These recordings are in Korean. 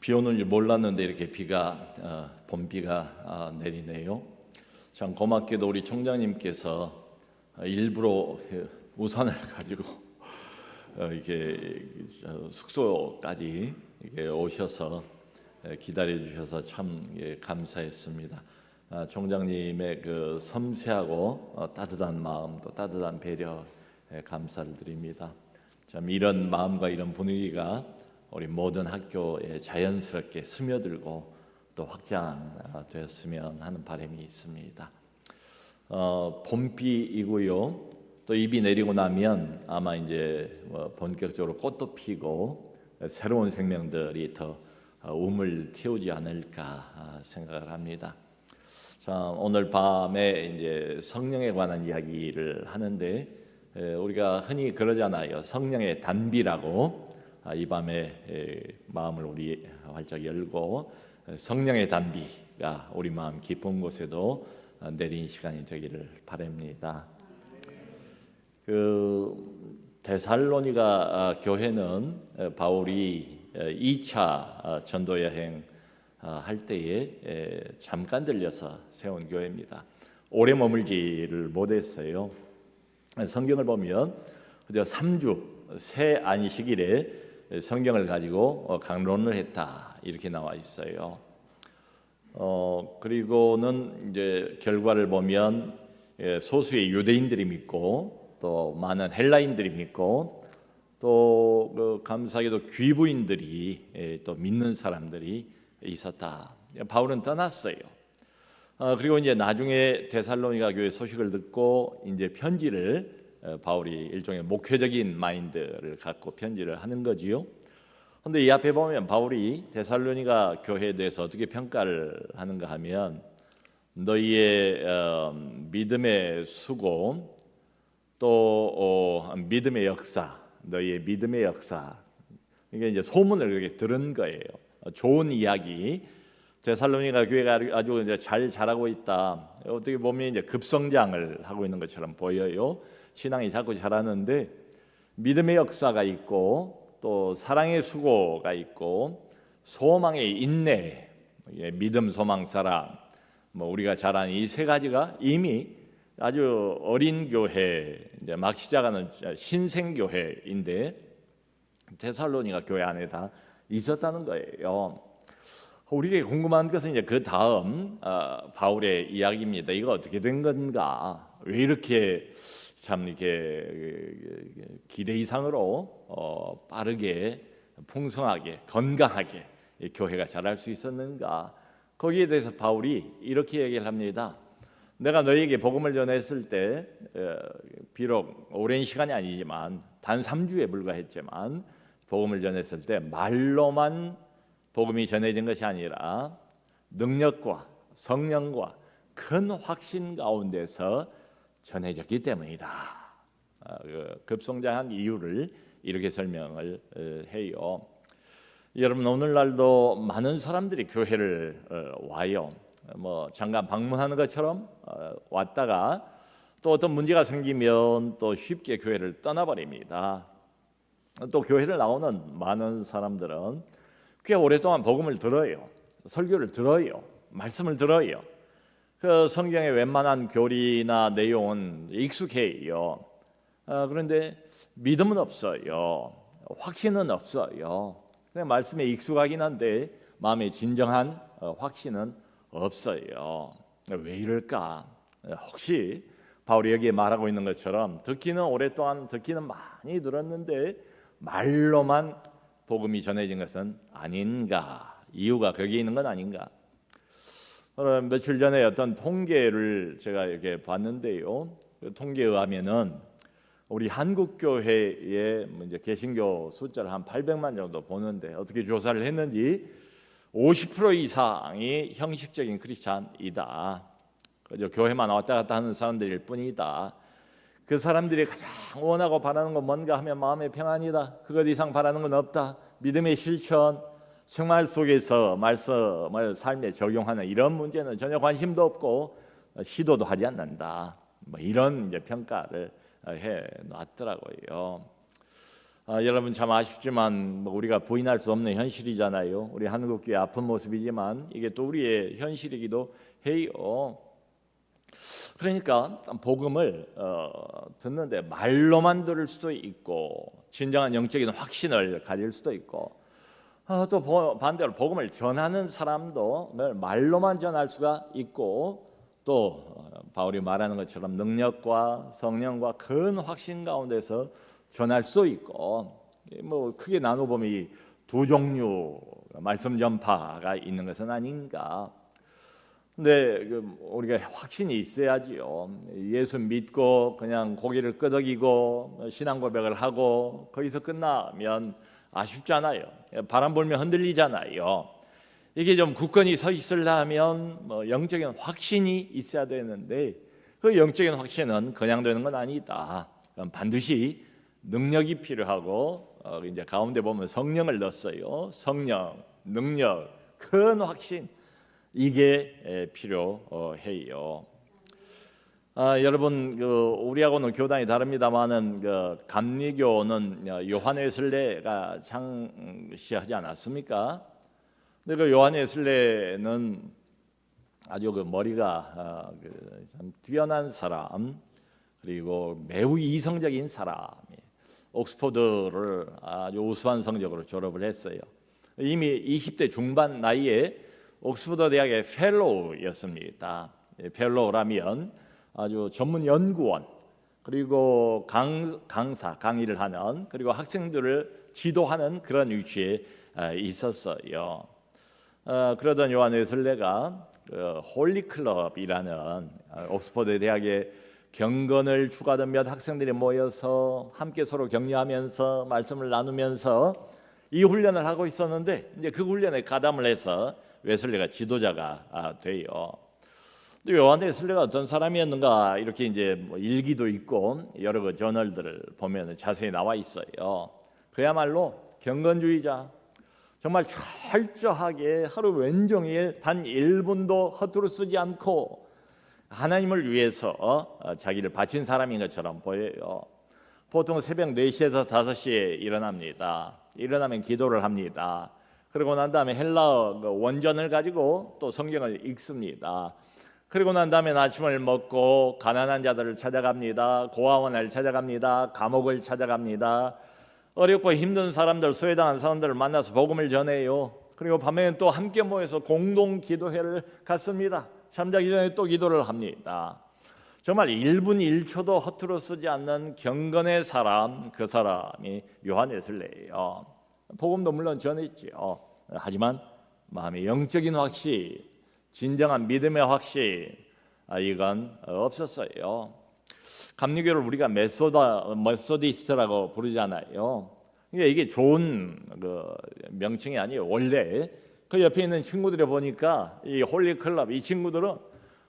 비 오는 줄 몰랐는데 이렇게 봄비가 내리네요. 참 고맙게도 우리 총장님께서 일부러 우산을 가지고 이게 숙소까지 이렇게 오셔서 기다려 주셔서 참 감사했습니다. 총장님의 그 섬세하고 따뜻한 마음, 또 따뜻한 배려 감사를 드립니다. 참 이런 마음과 이런 분위기가 우리 모든 학교에 자연스럽게 스며들고 또 확장되었으면 하는 바람이 있습니다. 봄비이고요. 또 이 비 내리고 나면 아마 이제 본격적으로 꽃도 피고 새로운 생명들이 더 움을 틔우지 않을까 생각을 합니다. 자, 오늘 밤에 이제 성령에 관한 이야기를 하는데 우리가 흔히 그러잖아요. 성령의 단비라고. 이 밤에 마음을 우리 활짝 열고 성령의 단비가 우리 마음 깊은 곳에도 내린 시간이 되기를 바랍니다. 데살로니가 교회는 바울이 2차 전도 여행 할 때에 잠깐 들려서 세운 교회입니다. 오래 머물지를 못했어요. 성경을 보면 3주 새 안식일에 성경을 가지고 강론을 했다 이렇게 나와 있어요. 그리고는 이제 결과를 보면 소수의 유대인들이 믿고 또 많은 헬라인들이 믿고 또 감사하게도 귀부인들이 또 믿는 사람들이 있었다. 바울은 떠났어요. 그리고 이제 나중에 데살로니가 교회 소식을 듣고 이제 편지를 바울이 일종의 목회적인 마인드를 갖고 편지를 하는 거지요. 그런데 이 앞에 보면 바울이 데살로니가 교회에 대해서 어떻게 평가를 하는가 하면 너희의 믿음의 수고 또 믿음의 역사, 너희의 믿음의 역사 이게 이제 소문을 그렇게 들은 거예요. 좋은 이야기. 데살로니가 교회가 아주 이제 잘 자라고 있다. 어떻게 보면 이제 급성장을 하고 있는 것처럼 보여요. 신앙이 자꾸 자라는데 믿음의 역사가 있고 또 사랑의 수고가 있고 소망의 인내, 믿음, 소망, 사랑, 우리가 잘 아는 이 세 가지가 이미 아주 어린 교회, 이제 막 시작하는 신생 교회인데 데살로니가 교회 안에 다 있었다는 거예요. 우리에게 궁금한 것은 이제 그 다음 바울의 이야기입니다. 이거 어떻게 된 건가? 왜 이렇게 참 이렇게 기대 이상으로 빠르게 풍성하게 건강하게 교회가 자랄 수 있었는가? 거기에 대해서 바울이 이렇게 얘기를 합니다. 내가 너희에게 복음을 전했을 때 비록 오랜 시간이 아니지만 단 3주에 불과했지만 복음을 전했을 때 말로만 복음이 전해진 것이 아니라 능력과 성령과 큰 확신 가운데서 전해졌기 때문이다. 급성장한 이유를 이렇게 설명을 해요. 여러분 오늘날도 많은 사람들이 교회를 와요. 잠깐 방문하는 것처럼 왔다가 또 어떤 문제가 생기면 또 쉽게 교회를 떠나버립니다. 또 교회를 나오는 많은 사람들은 꽤 오랫동안 복음을 들어요. 설교를 들어요. 말씀을 들어요. 그 성경의 웬만한 교리나 내용은 익숙해요. 그런데 믿음은 없어요. 확신은 없어요. 그냥 말씀에 익숙하긴 한데 마음에 진정한 확신은 없어요. 왜 이럴까? 혹시 바울이 여기에 말하고 있는 것처럼 듣기는 오랫동안 듣기는 많이 들었는데 말로만 복음이 전해진 것은 아닌가? 이유가 거기에 있는 건 아닌가? 며칠 전에 어떤 통계를 제가 이렇게 봤는데요. 그 통계에 의하면은 우리 한국 교회의 이제 개신교 숫자를 한 800만 정도 보는데 어떻게 조사를 했는지 50% 이상이 형식적인 크리스찬이다. 그저 교회만 왔다 갔다 하는 사람들일 뿐이다. 그 사람들이 가장 원하고 바라는 건 뭔가 하면 마음의 평안이다. 그것 이상 바라는 건 없다. 믿음의 실천, 생활 속에서 말씀을 삶에 적용하는 이런 문제는 전혀 관심도 없고 시도도 하지 않는다. 이런 이제 평가를 해 놨더라고요. 여러분 참 아쉽지만 우리가 부인할 수 없는 현실이잖아요. 우리 한국교회 아픈 모습이지만 이게 또 우리의 현실이기도 해요. 그러니까 복음을 듣는데 말로만 들을 수도 있고 진정한 영적인 확신을 가질 수도 있고 또 반대로 복음을 전하는 사람도 늘 말로만 전할 수가 있고 또 바울이 말하는 것처럼 능력과 성령과 큰 확신 가운데서 전할 수도 있고 뭐 크게 나눠보면 이 두 종류 말씀 전파가 있는 것은 아닌가. 근데 우리가 확신이 있어야지요. 예수 믿고 그냥 고개를 끄덕이고 신앙 고백을 하고 거기서 끝나면 아쉽잖아요. 바람 불면 흔들리잖아요. 이게 좀 굳건히 서 있으려면 영적인 확신이 있어야 되는데 그 영적인 확신은 그냥 되는 건 아니다. 반드시 능력이 필요하고 이제 가운데 보면 성령을 넣었어요. 성령, 능력, 큰 확신 이게 필요해요. 여러분 우리하고는 교단이 다릅니다만은 감리교는 요한 웨슬레가 창시하지 않았습니까? 근데 요한 웨슬레는 아주 머리가 참 뛰어난 사람 그리고 매우 이성적인 사람. 옥스퍼드를 아주 우수한 성적으로 졸업을 했어요. 이미 20대 중반 나이에 옥스퍼드 대학의 펠로우였습니다. 펠로우라면 아주 전문 연구원 그리고 강의를 하는 그리고 학생들을 지도하는 그런 위치에 있었어요. 그러던 요한 웨슬레가 홀리클럽이라는 옥스퍼드 대학의 경건을 추구하던 몇 학생들이 모여서 함께 서로 격려하면서 말씀을 나누면서 이 훈련을 하고 있었는데 이제 그 훈련에 가담을 해서 웨슬레가 지도자가 돼요. 근데 요한 웨슬레가 어떤 사람이었는가 이렇게 이제 일기도 있고 여러 저널들을 보면 자세히 나와 있어요. 그야말로 경건주의자. 정말 철저하게 하루 왼종일 단 1분도 허투루 쓰지 않고 하나님을 위해서 자기를 바친 사람인 것처럼 보여요. 보통 새벽 4시에서 5시에 일어납니다. 일어나면 기도를 합니다. 그러고 난 다음에 헬라어 원전을 가지고 또 성경을 읽습니다. 그리고 난 다음에 아침을 먹고 가난한 자들을 찾아갑니다. 고아원을 찾아갑니다. 감옥을 찾아갑니다. 어렵고 힘든 사람들, 소외당한 사람들을 만나서 복음을 전해요. 그리고 밤에는 또 함께 모여서 공동 기도회를 갖습니다. 잠자기 전에 또 기도를 합니다. 정말 1분 1초도 허투루 쓰지 않는 경건의 사람, 그 사람이 요한 웨슬레예요. 복음도 물론 전했지요. 하지만 마음의 영적인 확신, 진정한 믿음의 확신 이건 없었어요. 감리교를 우리가 메소디스트라고 부르잖아요. 이게 좋은 명칭이 아니에요. 원래 그 옆에 있는 친구들이 보니까 이 홀리클럽 이 친구들은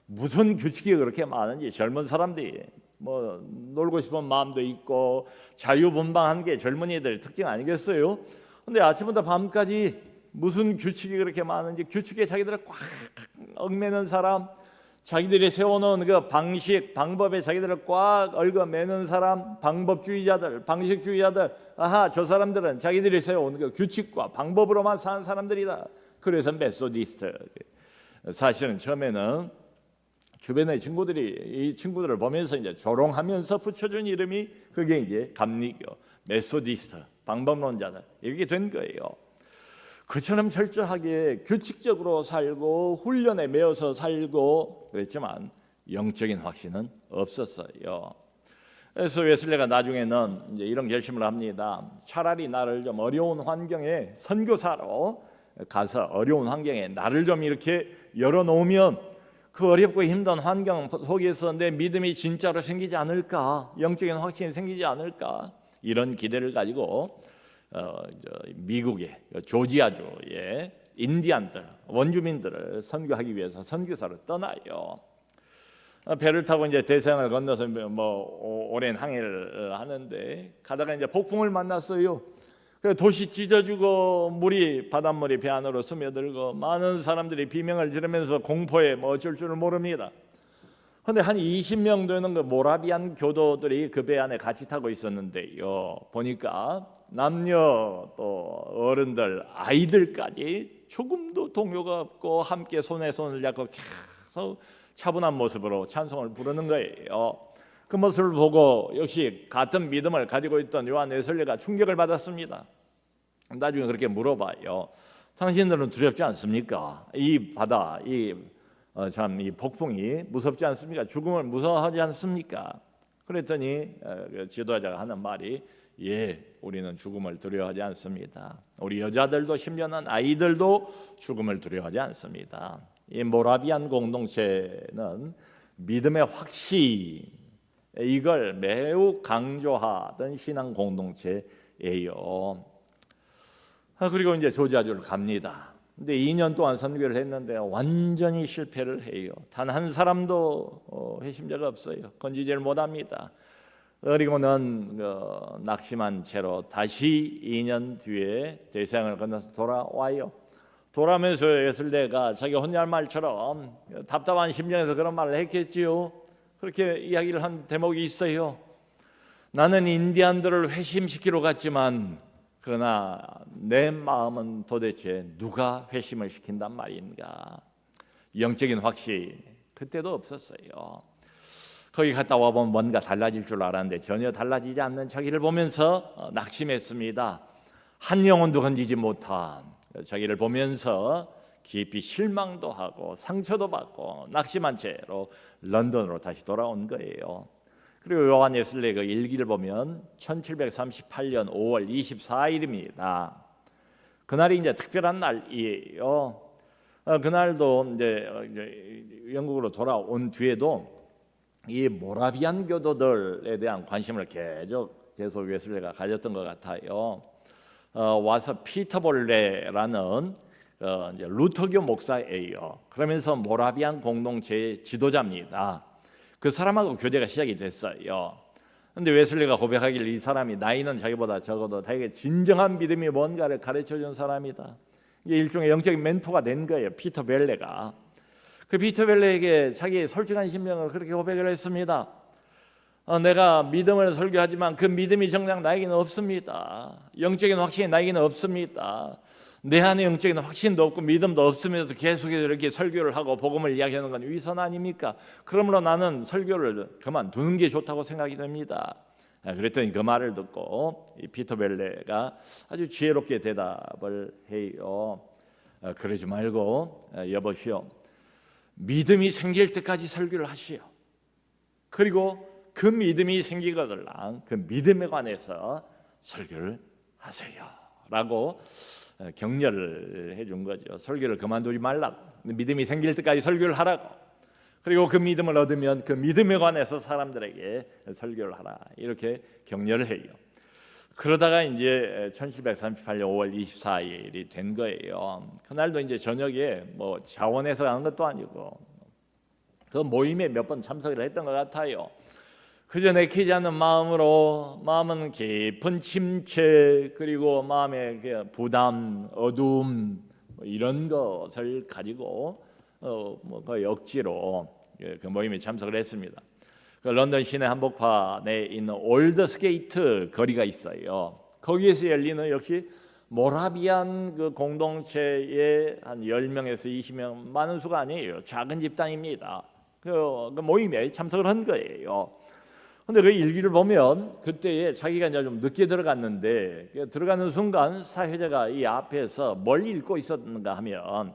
무슨 규칙이 그렇게 많은지 젊은 사람들이 놀고 싶은 마음도 있고 자유분방한 게 젊은이들 특징 아니겠어요? 근데 아침부터 밤까지 무슨 규칙이 그렇게 많은지 규칙에 자기들을 꽉 얽매는 사람, 자기들이 세워놓은 그 방법에 자기들을 꽉 얽어매는 사람, 방법주의자들, 방식주의자들, 저 사람들은 자기들이 세워온 그 규칙과 방법으로만 사는 사람들이다. 그래서 메소디스트. 사실은 처음에는 주변의 친구들이 이 친구들을 보면서 이제 조롱하면서 붙여준 이름이 그게 이제 감리교, 메소디스트, 방법론자들 이렇게 된 거예요. 그처럼 철저하게 규칙적으로 살고 훈련에 매여서 살고 그랬지만 영적인 확신은 없었어요. 그래서 웨슬레가 나중에는 이제 이런 결심을 합니다. 차라리 나를 좀 어려운 환경에 선교사로 가서 어려운 환경에 나를 좀 이렇게 열어놓으면 그 어렵고 힘든 환경 속에서 내 믿음이 진짜로 생기지 않을까, 영적인 확신이 생기지 않을까 이런 기대를 가지고 미국의 조지아주의 인디안들, 원주민들을 선교하기 위해서 선교사로 떠나요. 배를 타고 이제 대서양을 건너서 오랜 항해를 하는데 가다가 이제 폭풍을 만났어요. 도시 찢어지고 바닷물이 배 안으로 스며들고 많은 사람들이 비명을 지르면서 공포에 어쩔 줄을 모릅니다. 근데 한 20명 되는 그 모라비안 교도들이 그 배 안에 같이 타고 있었는데요. 보니까 남녀 또 어른들 아이들까지 조금도 동요가 없고 함께 손에 손을 잡고 계속 차분한 모습으로 찬송을 부르는 거예요. 그 모습을 보고 역시 같은 믿음을 가지고 있던 요한 웨슬리가 충격을 받았습니다. 나중에 그렇게 물어봐요. 당신들은 두렵지 않습니까? 이 바다, 이 폭풍이 무섭지 않습니까? 죽음을 무서워하지 않습니까? 그랬더니 지도자가 하는 말이 우리는 죽음을 두려워하지 않습니다. 우리 여자들도 심지어는 아이들도 죽음을 두려워하지 않습니다. 이 모라비안 공동체는 믿음의 확신 이걸 매우 강조하던 신앙 공동체예요. 그리고 이제 조지아주를 갑니다. 근데 2년 동안 선교를 했는데 완전히 실패를 해요. 단 한 사람도 회심자가 없어요. 건지지를 못합니다. 그리고는 낙심한 채로 다시 2년 뒤에 대서양을 건너서 돌아와요. 돌아오면서 웨슬레가 자기 혼날 말처럼 답답한 심정에서 그런 말을 했겠지요. 그렇게 이야기를 한 대목이 있어요. 나는 인디안들을 회심시키러 갔지만 그러나 내 마음은 도대체 누가 회심을 시킨단 말인가. 영적인 확신 그때도 없었어요. 거기 갔다 와보면 뭔가 달라질 줄 알았는데 전혀 달라지지 않는 자기를 보면서 낙심했습니다. 한 영혼도 건지지 못한 자기를 보면서 깊이 실망도 하고 상처도 받고 낙심한 채로 런던으로 다시 돌아온 거예요. 그리고 요한 웨슬레의 그 일기를 보면 1738년 5월 24일입니다. 그날이 이제 특별한 날이에요. 그날도 이제 영국으로 돌아온 뒤에도 이 모라비안 교도들에 대한 관심을 계속 웨슬레가 가졌던 것 같아요. 와서 피터볼레라는 이제 루터교 목사예요. 그러면서 모라비안 공동체의 지도자입니다. 그 사람하고 교제가 시작이 됐어요. 그런데 웨슬리가 고백하기를 이 사람이 나이는 자기보다 적어도 자기에게 진정한 믿음이 뭔가를 가르쳐준 사람이다. 이게 일종의 영적인 멘토가 된 거예요. 피터벨레가. 그 피터벨레에게 자기의 솔직한 심정을 그렇게 고백을 했습니다. 내가 믿음을 설교하지만 그 믿음이 정작 나에게는 없습니다. 영적인 확신이 나에게는 없습니다. 내 안에 영적인 확신도 없고 믿음도 없으면서 계속해서 이렇게 설교를 하고 복음을 이야기하는 건 위선 아닙니까? 그러므로 나는 설교를 그만두는 게 좋다고 생각이 됩니다. 그랬더니 그 말을 듣고 이 피터벨레가 아주 지혜롭게 대답을 해요. 그러지 말고 여보시오, 믿음이 생길 때까지 설교를 하시오. 그리고 그 믿음이 생기거들랑 그 믿음에 관해서 설교를 하세요 라고 격려를 해준 거죠. 설교를 그만두지 말라고, 믿음이 생길 때까지 설교를 하라고, 그리고 그 믿음을 얻으면 그 믿음에 관해서 사람들에게 설교를 하라, 이렇게 격려를 해요. 그러다가 이제 1738년 5월 24일이 된 거예요. 그날도 이제 저녁에 뭐 자원해서 간 것도 아니고 그 모임에 몇 번 참석을 했던 것 같아요. 그저 내키지 않는 마음으로, 마음은 깊은 침체 그리고 마음의 부담, 어두움 이런 것을 가지고 거의 억지로 그 모임에 참석을 했습니다. 그 런던 시내 한복판에 있는 올드스게이트 거리가 있어요. 거기에서 열리는 역시 모라비안 그 공동체의 한 10명에서 20명, 많은 수가 아니에요. 작은 집단입니다. 그 모임에 참석을 한 거예요. 근데 그 일기를 보면 그때에 자기가 이제 좀 늦게 들어갔는데 들어가는 순간 사회자가 이 앞에서 뭘 읽고 있었는가 하면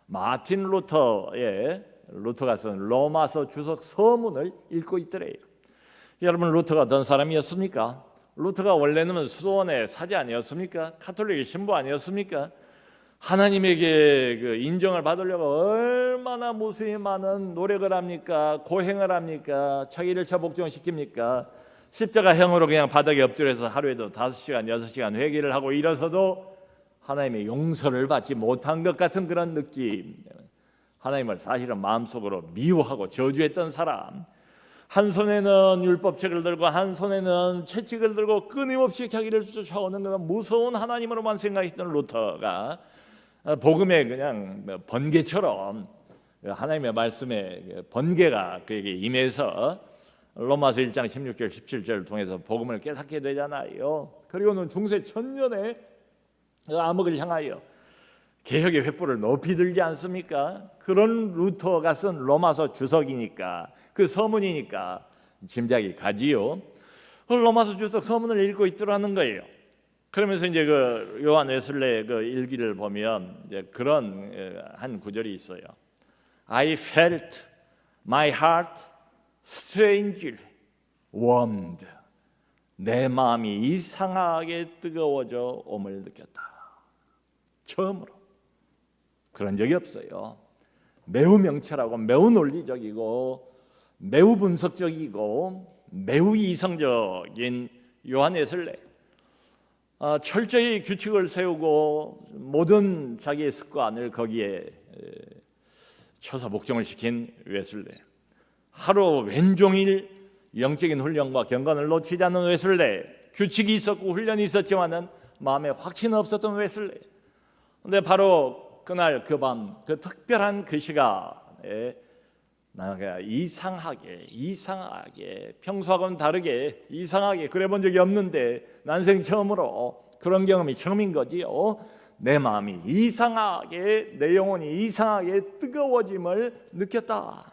마틴 루터가 쓴 로마서 주석 서문을 읽고 있더래요. 여러분, 루터가 어떤 사람이었습니까? 루터가 원래는 수도원의 사제 아니었습니까? 가톨릭의 신부 아니었습니까? 하나님에게 그 인정을 받으려고 얼마나 무수히 많은 노력을 합니까? 고행을 합니까? 자기를 처복종시킵니까? 십자가형으로 그냥 바닥에 엎드려서 하루에도 5시간, 6시간 회개를 하고 일어서도 하나님의 용서를 받지 못한 것 같은 그런 느낌. 하나님을 사실은 마음속으로 미워하고 저주했던 사람. 한 손에는 율법책을 들고 한 손에는 채찍을 들고 끊임없이 자기를 쫓아오는 그런 무서운 하나님으로만 생각했던 루터가 복음의 그냥 번개처럼 하나님의 말씀에 번개가 그에게 임해서 로마서 1장 16절 17절을 통해서 복음을 깨닫게 되잖아요. 그리고는 중세 천년의 암흑을 향하여 개혁의 횃불을 높이 들지 않습니까? 그런 루터가 쓴 로마서 주석이니까, 그 서문이니까 짐작이 가지요. 로마서 주석 서문을 읽고 있더라는 거예요. 그러면서 이제 그 요한 웨슬레의 그 일기를 보면 이제 그런 한 구절이 있어요. I felt my heart strangely warmed. 내 마음이 이상하게 뜨거워져 옴을 느꼈다. 처음으로. 그런 적이 없어요. 매우 명철하고 매우 논리적이고 매우 분석적이고 매우 이성적인 요한 웨슬레. 철저히 규칙을 세우고 모든 자기의 습관을 거기에 쳐서 복종을 시킨 웨슬레. 하루 왼종일 영적인 훈련과 경건을 놓치지 않는 웨슬레. 규칙이 있었고 훈련이 있었지만은 마음에 확신은 없었던 웨슬레. 근데 바로 그날 그 밤, 그 특별한 그 시간에 나가 이상하게 평소하고는 다르게 이상하게 그래 본 적이 없는데 난생 처음으로 그런 경험이 처음인 거지요. 내 마음이 이상하게, 내 영혼이 이상하게 뜨거워짐을 느꼈다.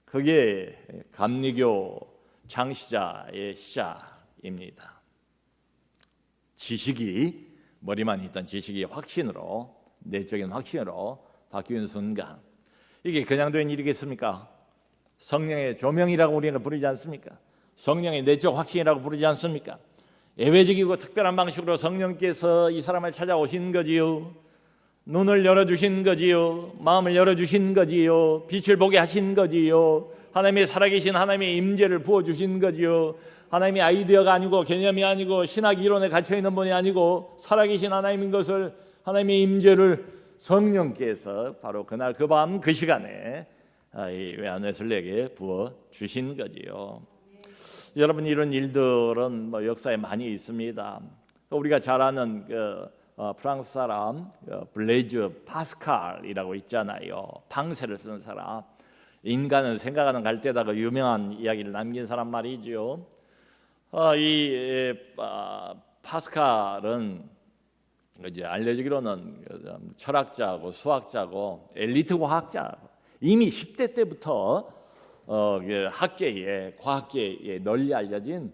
그게 감리교 창시자의 시작입니다. 지식이, 머리만 있던 지식이 확신으로, 내적인 확신으로 바뀌는 순간, 이게 그냥 된 일이겠습니까? 성령의 조명이라고 우리가 부르지 않습니까? 성령의 내적 확신이라고 부르지 않습니까? 예외적이고 특별한 방식으로 성령께서 이 사람을 찾아오신 거지요. 눈을 열어주신 거지요. 마음을 열어주신 거지요. 빛을 보게 하신 거지요. 하나님의 살아계신 하나님의 임재를 부어주신 거지요. 하나님의 아이디어가 아니고 개념이 아니고 신학 이론에 갇혀있는 분이 아니고 살아계신 하나님인 것을, 하나님의 임재를 성령께서 바로 그날 그 밤 그 시간에 이 요한 웨슬레에게 부어 주신 거지요. 여러분, 이런 일들은 뭐 역사에 많이 있습니다. 우리가 잘 아는 프랑스 사람 블레이즈 파스칼이라고 있잖아요. 방세를 쓰는 사람. 인간은 생각하는 갈대다가 유명한 이야기를 남긴 사람 말이죠. 이 파스칼은 이제 알려지기로는 철학자고 수학자고 엘리트 과학자. 이미 10대 때부터 학계에, 과학계에 널리 알려진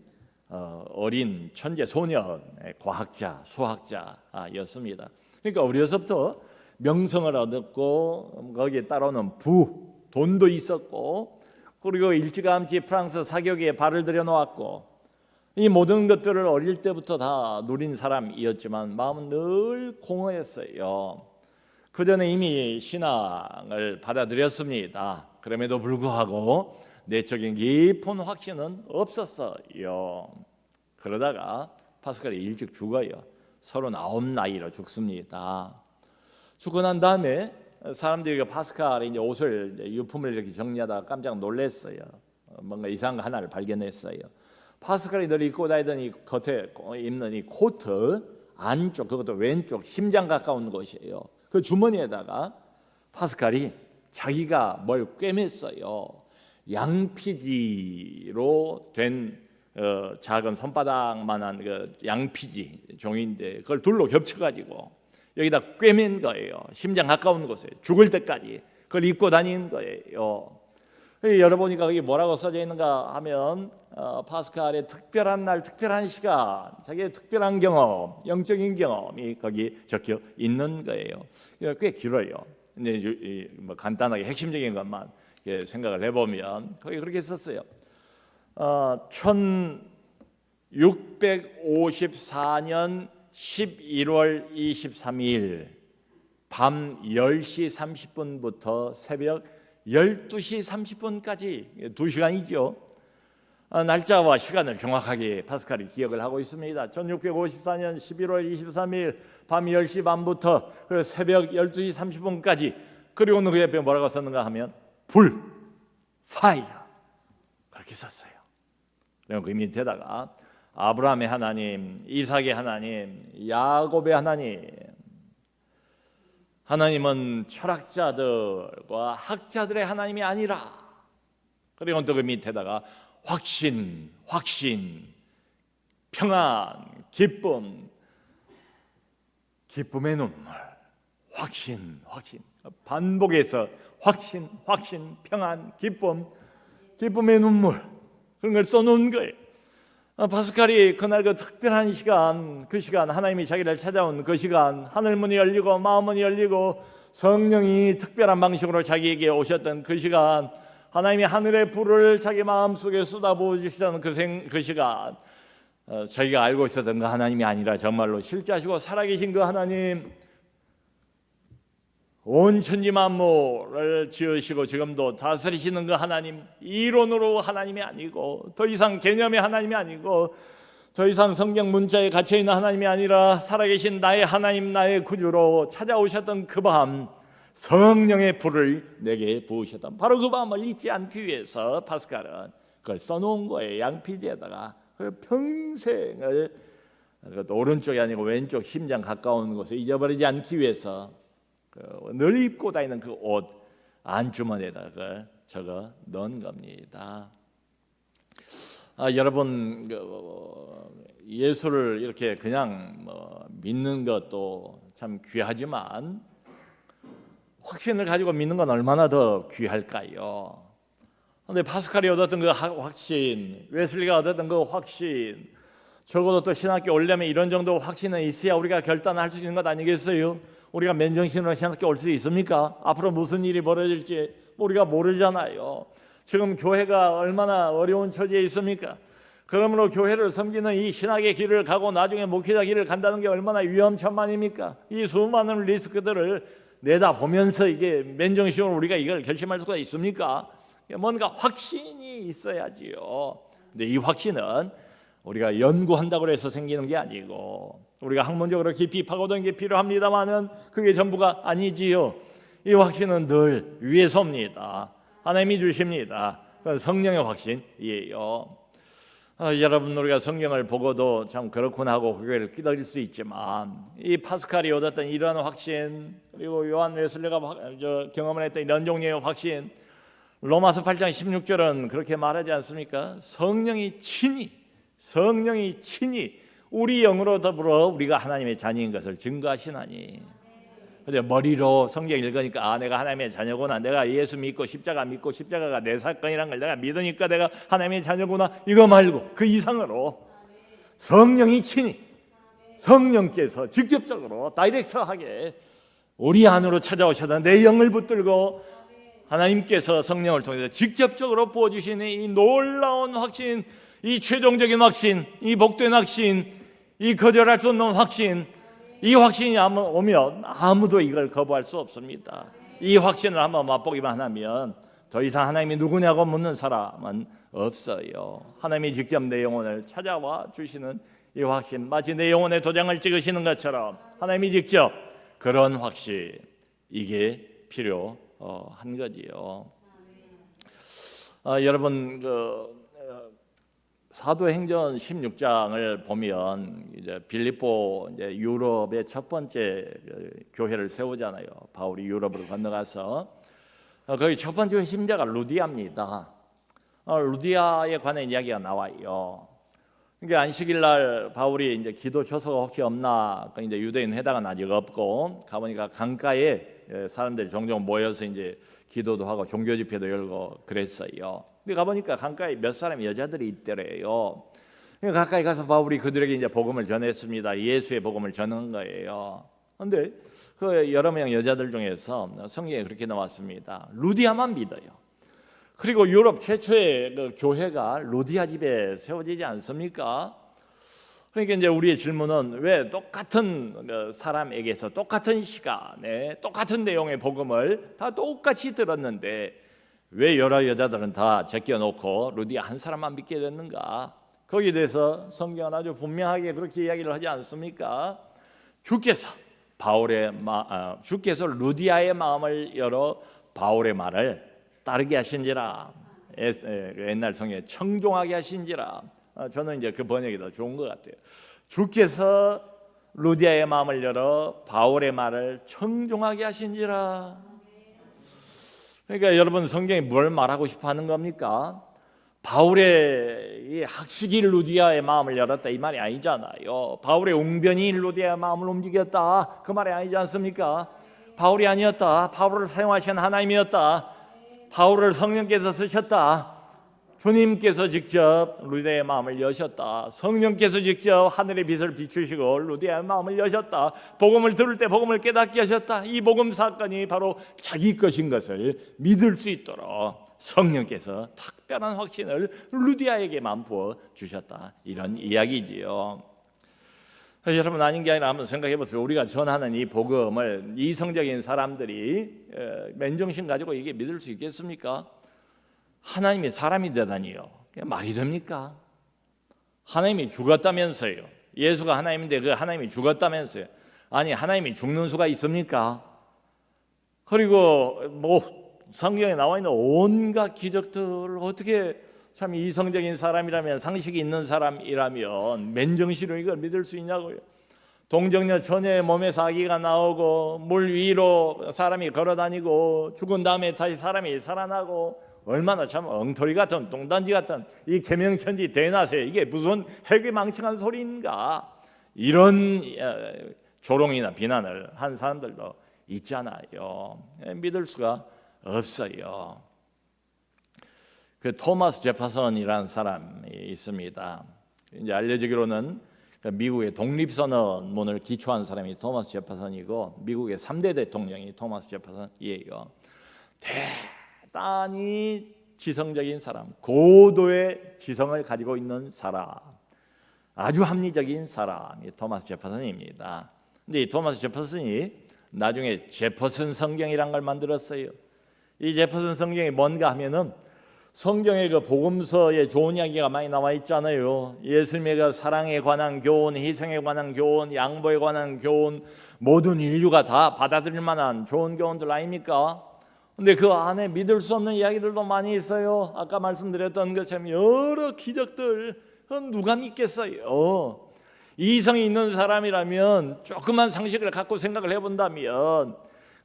어린 천재 소년 과학자, 수학자였습니다. 그러니까 어려서부터 명성을 얻었고 거기에 따르는 돈도 있었고, 그리고 일찌감치 프랑스 사교계에 발을 들여놓았고, 이 모든 것들을 어릴 때부터 다 누린 사람이었지만 마음은 늘 공허했어요. 그 전에 이미 신앙을 받아들였습니다. 그럼에도 불구하고 내적인 깊은 확신은 없었어요. 그러다가 파스칼이 일찍 죽어요. 39 나이로 죽습니다. 죽고 난 다음에 사람들이 파스칼이 이제 옷을, 유품을 이렇게 정리하다가 깜짝 놀랐어요. 뭔가 이상한 거 하나를 발견했어요. 파스칼이 늘 입고 다니던 이 겉에 입는 이 코트 안쪽, 그것도 왼쪽 심장 가까운 곳이에요. 그 주머니에다가 파스칼이 자기가 뭘 꿰맸어요. 양피지로 된 작은 손바닥만한 그 양피지 종이인데 그걸 둘로 겹쳐가지고 여기다 꿰맨 거예요. 심장 가까운 곳에 죽을 때까지 그걸 입고 다니는 거예요. 열어보니까 거기 뭐라고 써져 있는가 하면 파스칼의 특별한 날, 특별한 시간, 자기의 특별한 경험, 영적인 경험이 거기 적혀 있는 거예요. 꽤 길어요. 근데 뭐 간단하게 핵심적인 것만 생각을 해보면 거기 그렇게 썼어요. 1654년 11월 23일 밤 10시 30분부터 새벽 12시 30분까지 2시간이죠. 날짜와 시간을 정확하게 파스칼이 기억을 하고 있습니다. 1654년 11월 23일 밤 10시 반부터 새벽 12시 30분까지. 그리고는 그 옆에 뭐라고 썼는가 하면 불, 파이어 그렇게 썼어요. 그리고 그 밑에다가 아브라함의 하나님, 이삭의 하나님, 야곱의 하나님, 하나님은 철학자들과 학자들의 하나님이 아니라, 그리고 또 그 밑에다가 확신, 평안, 기쁨, 기쁨의 눈물, 확신, 반복해서 확신, 평안, 기쁨, 기쁨의 눈물, 그런 걸 써놓은 거예요. 파스칼이 그날 그 특별한 시간, 그 시간, 하나님이 자기를 찾아온 그 시간, 하늘문이 열리고 마음문이 열리고 성령이 특별한 방식으로 자기에게 오셨던 그 시간, 하나님이 하늘의 불을 자기 마음속에 쏟아부어 주시던 그 시간, 자기가 알고 있었던 그 하나님이 아니라 정말로 실제하시고 살아계신 그 하나님, 온 천지 만물을 지으시고 지금도 다스리시는 그 하나님, 이론으로 하나님이 아니고, 더 이상 개념의 하나님이 아니고, 더 이상 성경 문자에 갇혀있는 하나님이 아니라 살아계신 나의 하나님, 나의 구주로 찾아오셨던 그 밤, 성령의 불을 내게 부으셨던 바로 그 밤을 잊지 않기 위해서 파스칼은 그걸 써놓은 거예요. 양피지에다가. 평생을, 오른쪽이 아니고 왼쪽 심장 가까운 곳에 잊어버리지 않기 위해서 늘 입고 다니는 그 옷 안주머니에다가 적어 넣은 겁니다. 여러분, 예수를 이렇게 그냥 믿는 것도 참 귀하지만 확신을 가지고 믿는 건 얼마나 더 귀할까요? 그런데 파스칼이 얻었던 그 확신, 웨슬리가 얻었던 그 확신, 적어도 또 신학교 오려면 이런 정도 확신은 있어야 우리가 결단할 수 있는 것 아니겠어요? 우리가 맨정신으로 신학교 올 수 있습니까? 앞으로 무슨 일이 벌어질지 우리가 모르잖아요. 지금 교회가 얼마나 어려운 처지에 있습니까? 그러므로 교회를 섬기는 이 신학의 길을 가고 나중에 목회자 길을 간다는 게 얼마나 위험천만입니까? 이 수많은 리스크들을 내다보면서 이게 맨정신으로 우리가 이걸 결심할 수가 있습니까? 뭔가 확신이 있어야지요. 근데 이 확신은 우리가 연구한다고 해서 생기는 게 아니고, 우리가 학문적으로 깊이 파고드는 게 필요합니다만은 그게 전부가 아니지요. 이 확신은 늘 위에서 옵니다. 하나님이 주십니다. 성령의 확신이에요. 여러분, 우리가 성경을 보고도 참 그렇구나 하고 고개를 끄덕일 수 있지만, 이 파스칼이 얻었던 이러한 확신, 그리고 요한 웨슬리가 경험을 했던 이런 종류의 확신, 로마서 8장 16절은 그렇게 말하지 않습니까? 성령이 친히 우리 영으로 더불어 우리가 하나님의 자녀인 것을 증거하시나니. 근데 머리로 성경 읽으니까 내가 하나님의 자녀구나, 내가 예수 믿고 십자가가 내 사건이란 걸 내가 믿으니까 내가 하나님의 자녀구나, 이거 말고 그 이상으로 성령이 친히, 성령께서 직접적으로 다이렉트하게 우리 안으로 찾아오셔서 내 영을 붙들고 하나님께서 성령을 통해서 직접적으로 부어주시는 이 놀라운 확신, 이 최종적인 확신, 이 복된 확신, 이 거절할 수 없는 확신, 이 확신이 오면 아무도 이걸 거부할 수 없습니다. 이 확신을 한번 맛보기만 하면 더 이상 하나님이 누구냐고 묻는 사람은 없어요. 하나님이 직접 내 영혼을 찾아와 주시는 이 확신, 마치 내 영혼에 도장을 찍으시는 것처럼 하나님이 직접 그런 확신, 이게 필요한 거지요. 여러분, 사도행전 16장을 보면 이제 빌립보, 이제 유럽의 첫 번째 교회를 세우잖아요. 바울이 유럽으로 건너가서 거기 첫 번째 힘자가 루디아입니다. 루디아에 관한 이야기가 나와요. 그러니까 안식일 날 바울이 이제 기도 처소가 혹시 없나, 이제 유대인 회당은 아직 없고, 가보니까 강가에 사람들이 종종 모여서 이제 기도도 하고 종교 집회도 열고 그랬어요. 근데 가보니까 강가에 몇 사람 여자들이 있더래요. 그러니까 가까이 가서 바울이 그들에게 이제 복음을 전했습니다. 예수의 복음을 전한 거예요. 그런데 그 여러 명 여자들 중에서 성경에 그렇게 나왔습니다. 루디아만 믿어요. 그리고 유럽 최초의 그 교회가 루디아 집에 세워지지 않습니까? 그러니까 이제 우리의 질문은, 왜 똑같은 사람에게서 똑같은 시간에 똑같은 내용의 복음을 다 똑같이 들었는데 왜 여러 여자들은 다 제껴놓고 루디아 한 사람만 믿게 됐는가? 거기에 대해서 성경은 아주 분명하게 그렇게 이야기를 하지 않습니까? 주께서 루디아의 마음을 열어 바울의 말을 따르게 하신지라, 옛날 성경에 청종하게 하신지라. 저는 이제 그 번역이 더 좋은 것 같아요. 주께서 루디아의 마음을 열어 바울의 말을 청종하게 하신지라. 그러니까 여러분, 성경이 뭘 말하고 싶어 하는 겁니까? 바울의 이 학식이 루디아의 마음을 열었다, 이 말이 아니잖아요. 바울의 웅변이 루디아의 마음을 움직였다, 그 말이 아니지 않습니까? 바울이 아니었다, 바울을 사용하신 하나님이었다, 바울을 성령께서 쓰셨다, 주님께서 직접 루디아의 마음을 여셨다, 성령께서 직접 하늘의 빛을 비추시고 루디아의 마음을 여셨다, 복음을 들을 때 복음을 깨닫게 하셨다. 이 복음 사건이 바로 자기 것인 것을 믿을 수 있도록 성령께서 특별한 확신을 루디아에게만 부어 주셨다, 이런 이야기지요. 여러분, 아닌 게 아니라 한번 생각해 보세요. 우리가 전하는 이 복음을 이성적인 사람들이 맨정신 가지고 이게 믿을 수 있겠습니까? 하나님이 사람이 되다니요, 말이 됩니까? 하나님이 죽었다면서요. 예수가 하나님인데 그 하나님이 죽었다면서요. 아니, 하나님이 죽는 수가 있습니까? 그리고 성경에 나와 있는 온갖 기적들을 어떻게, 참 이성적인 사람이라면, 상식이 있는 사람이라면 맨정신으로 이걸 믿을 수 있냐고요. 동정녀 처녀의 몸에서 아기가 나오고 물 위로 사람이 걸어다니고 죽은 다음에 다시 사람이 살아나고, 얼마나 참 엉터리 같은, 똥단지 같은 이 계명천지 대낮에 이게 무슨 해괴망측한 소리인가, 이런 조롱이나 비난을 한 사람들도 있잖아요. 믿을 수가 없어요. 그 토마스 제퍼슨이라는 사람이 있습니다. 이제 알려지기로는 미국의 독립선언문을 기초한 사람이 토마스 제퍼슨이고, 미국의 3대 대통령이 토마스 제퍼슨이에요. 대단히 지성적인 사람, 고도의 지성을 가지고 있는 사람, 아주 합리적인 사람이 토마스 제퍼슨입니다. 근데 이 토마스 제퍼슨이 나중에 제퍼슨 성경이란 걸 만들었어요. 이 제퍼슨 성경이 뭔가 하면은, 성경의 그 복음서에 좋은 이야기가 많이 나와 있잖아요. 예수님의 그 사랑에 관한 교훈, 희생에 관한 교훈, 양보에 관한 교훈, 모든 인류가 다 받아들일 만한 좋은 교훈들 아닙니까? 근데 그 안에 믿을 수 없는 이야기들도 많이 있어요. 아까 말씀드렸던 것처럼 여러 기적들, 그건 누가 믿겠어요? 이성이 있는 사람이라면, 조그만 상식을 갖고 생각을 해본다면,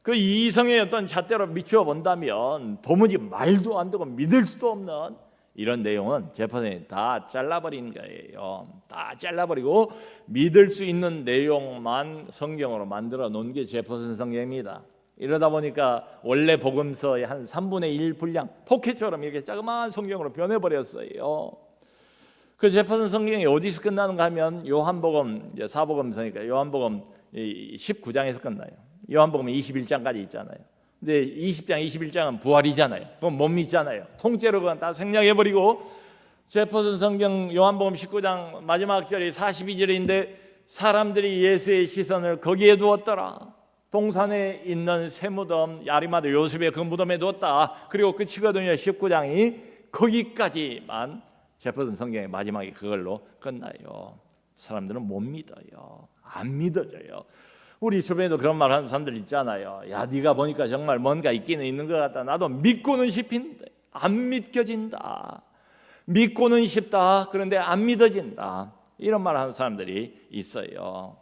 그 이성의 어떤 잣대로 미추어 본다면 도무지 말도 안 되고 믿을 수도 없는 이런 내용은 제퍼슨이 다 잘라버린 거예요. 다 잘라버리고 믿을 수 있는 내용만 성경으로 만들어 놓은 게 제퍼슨 성경입니다. 이러다 보니까 원래 복음서의 한 3분의 1 분량, 포켓처럼 이렇게 자그마한 성경으로 변해버렸어요. 그 제퍼슨 성경이 어디서 끝나는가 하면 요한복음, 이제 사복음서니까 요한복음 19장에서 끝나요. 요한복음 21장까지 있잖아요. 근데 20장, 21장은 부활이잖아요. 그건 못 믿잖아요. 통째로 그건 다 생략해버리고, 제퍼슨 성경 요한복음 19장 마지막 절이 42절인데 사람들이 예수의 시선을 거기에 두었더라. 동산에 있는 새 무덤, 아리마다 요셉의 그 무덤에 두었다. 그리고 끝이거든요. 19장이 거기까지만 제퍼슨 성경의 마지막이 그걸로 끝나요. 사람들은 못 믿어요. 안 믿어져요. 우리 주변에도 그런 말 하는 사람들 있잖아요. 야, 네가 보니까 정말 뭔가 있기는 있는 것 같다. 나도 믿고는 싶은데 안 믿겨진다. 믿고는 싶다. 그런데 안 믿어진다. 이런 말 하는 사람들이 있어요.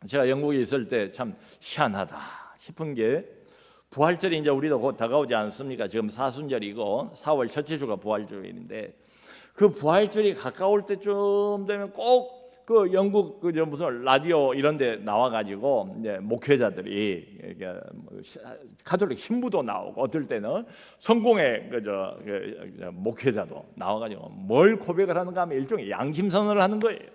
제가 영국에 있을 때 참 희한하다 싶은 게, 부활절이 이제 우리도 곧 다가오지 않습니까? 지금 사순절이고 4월 첫째 주가 부활절인데, 그 부활절이 가까울 때쯤 되면 꼭 그 영국 그 무슨 라디오 이런 데 나와가지고 이제 목회자들이 가톨릭 신부도 나오고, 어떨 때는 성공의 목회자도 나와가지고 뭘 고백을 하는가 하면 일종의 양심선언을 하는 거예요.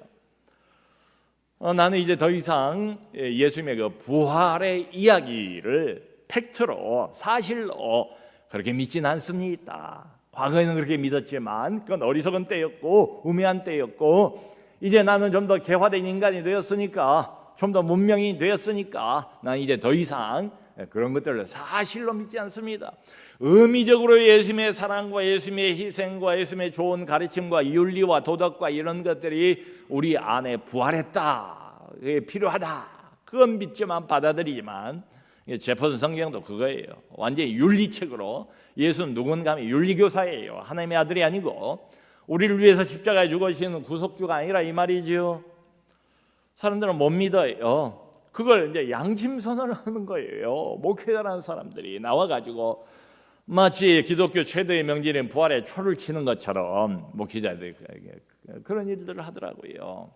나는 이제 더 이상 예수님의 그 부활의 이야기를 팩트로, 사실로 그렇게 믿지는 않습니다. 과거에는 그렇게 믿었지만 그건 어리석은 때였고 우매한 때였고, 이제 나는 좀 더 개화된 인간이 되었으니까, 좀 더 문명이 되었으니까 나는 이제 더 이상 그런 것들을 사실로 믿지 않습니다. 의미적으로 예수님의 사랑과 예수님의 희생과 예수님의 좋은 가르침과 윤리와 도덕과 이런 것들이 우리 안에 부활했다, 그게 필요하다, 그건 믿지만 받아들이지만, 제퍼슨 성경도 그거예요. 완전히 윤리책으로, 예수는 누군가 하면 윤리교사예요. 하나님의 아들이 아니고 우리를 위해서 십자가에 죽으시는 구속주가 아니라 이 말이죠. 사람들은 못 믿어요. 그걸 이제 양심선언을 하는 거예요. 목회자라는 사람들이 나와가지고 마치 기독교 최대의 명절인 부활의 초를 치는 것처럼 목회자들이 그런 일들을 하더라고요.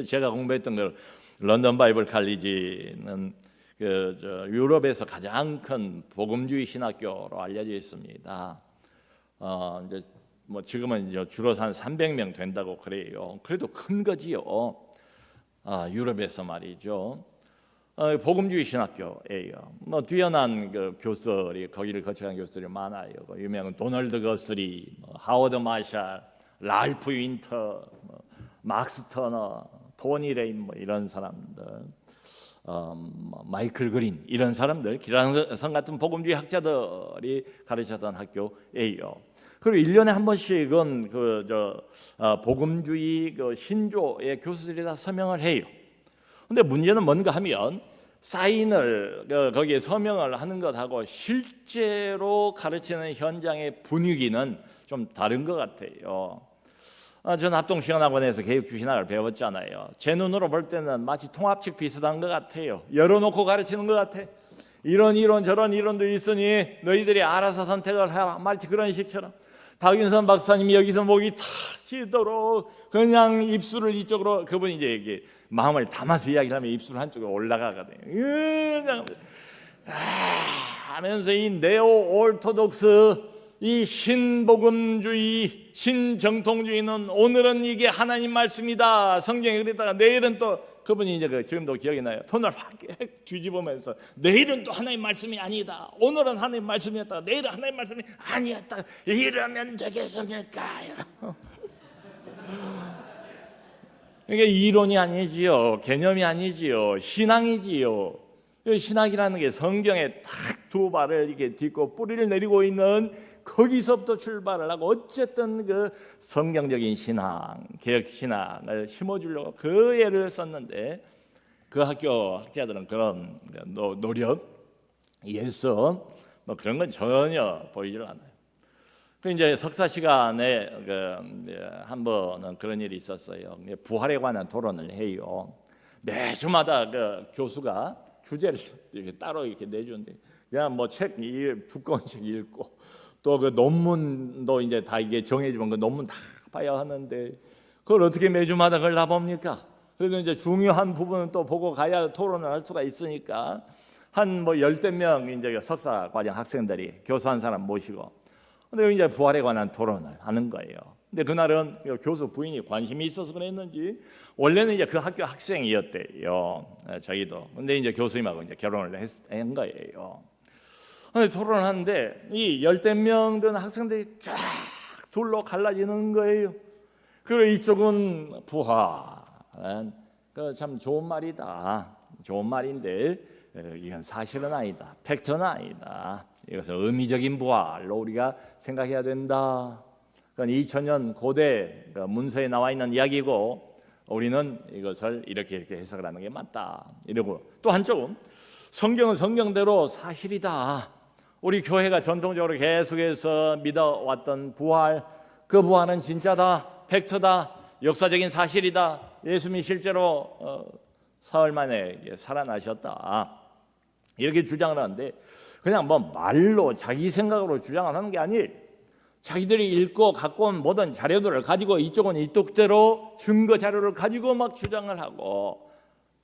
제가 공부했던 그 런던 바이블 칼리지는 유럽에서 가장 큰 복음주의 신학교로 알려져 있습니다. 이제 뭐 지금은 이제 줄어서 한 300명 된다고 그래요. 그래도 큰 거지요. 유럽에서 말이죠. 복음주의 신학교예요. 뭐 뛰어난 그 교수들이 거기를 거쳐간 교수들이 많아요. 유명한 도널드 거스리, 하워드 마샬, 랄프 윈터, 막스 터너, 토니 레인 뭐 이런 사람들, 마이클 그린 이런 사람들, 기라성 같은 복음주의 학자들이 가르쳤던 학교예요. 그리고 1년에 한 번씩은 복음주의 신조의 교수들이 다 서명을 해요. 근데 문제는 뭔가 하면 사인을 거기에 서명을 하는 것하고 실제로 가르치는 현장의 분위기는 좀 다른 것 같아요. 전 합동신학원에서 개혁주의 신학을 배웠잖아요. 제 눈으로 볼 때는 마치 통합식 비슷한 것 같아요. 열어놓고 가르치는 것 같아. 이런 이론 저런 이론도 있으니 너희들이 알아서 선택을 해라. 마치 그런 식처럼 박윤선 박사님이 여기서 목이 타지도록 그냥 입술을 이쪽으로, 그분이 이제 이게 마음을 담아서 이야기를 하면 입술 한쪽에 올라가거든요. 그냥 하면서 이 네오 올토독스, 이 신복음주의, 신정통주의는 오늘은 이게 하나님 말씀이다, 성경에 그랬다가 내일은 또 그분이 이제 지금도 기억이 나요. 손을 확 뒤집으면서 내일은 또 하나님 말씀이 아니다, 오늘은 하나님 말씀이었다가 내일은 하나님 말씀이 아니었다, 이러면 되겠습니까? 이게 이론이 아니지요, 개념이 아니지요, 신앙이지요. 신학이라는 게 성경에 딱 두 발을 이렇게 딛고 뿌리를 내리고 있는, 거기서부터 출발을 하고 어쨌든 그 성경적인 신앙, 개혁 신앙을 심어주려고 그 예를 썼는데, 그 학교 학자들은 그런 노력, 예선 뭐 그런 건 전혀 보이질 않아요. 그 이제 석사 시간에 한 번은 그런 일이 있었어요. 부활에 관한 토론을 해요. 매주마다 그 교수가 주제를 이렇게 따로 이렇게 내주는데, 그냥 뭐 책 두꺼운 책 읽고 또 그 논문도 이제 다 이게 정해주면 그 논문 다 봐야 하는데, 그걸 어떻게 매주마다 그걸 다 봅니까? 그래도 이제 중요한 부분은 또 보고 가야 토론을 할 수가 있으니까 한 뭐 10명 이제 석사 과정 학생들이 교수 한 사람 모시고, 근데 이제 부활에 관한 토론을 하는 거예요. 근데 그날은 교수 부인이 관심이 있어서 그랬는지 원래는 이제 그 학교 학생이었대요, 자기도. 근데 이제 교수님하고 이제 결혼을 한 거예요. 근데 토론을 하는데 이 10명 된 학생들이 쫙 둘로 갈라지는 거예요. 그리고 이쪽은 부활은 참 좋은 말이다, 좋은 말인데 이건 사실은 아니다, 팩트는 아니다, 이것은 의미적인 부활로 우리가 생각해야 된다. 그건 2000년 고대 문서에 나와 있는 이야기고 우리는 이것을 이렇게 해석을 하는 게 맞다, 이러고, 또 한쪽은 성경은 성경대로 사실이다, 우리 교회가 전통적으로 계속해서 믿어왔던 부활, 그 부활은 진짜다, 팩트다, 역사적인 사실이다, 예수님이 실제로 사흘 만에 살아나셨다, 이렇게 주장을 하는데, 그냥 뭐 말로 자기 생각으로 주장을 하는 게 아니에요. 자기들이 읽고 갖고 온 모든 자료들을 가지고 이쪽은 이쪽대로 증거 자료를 가지고 막 주장을 하고,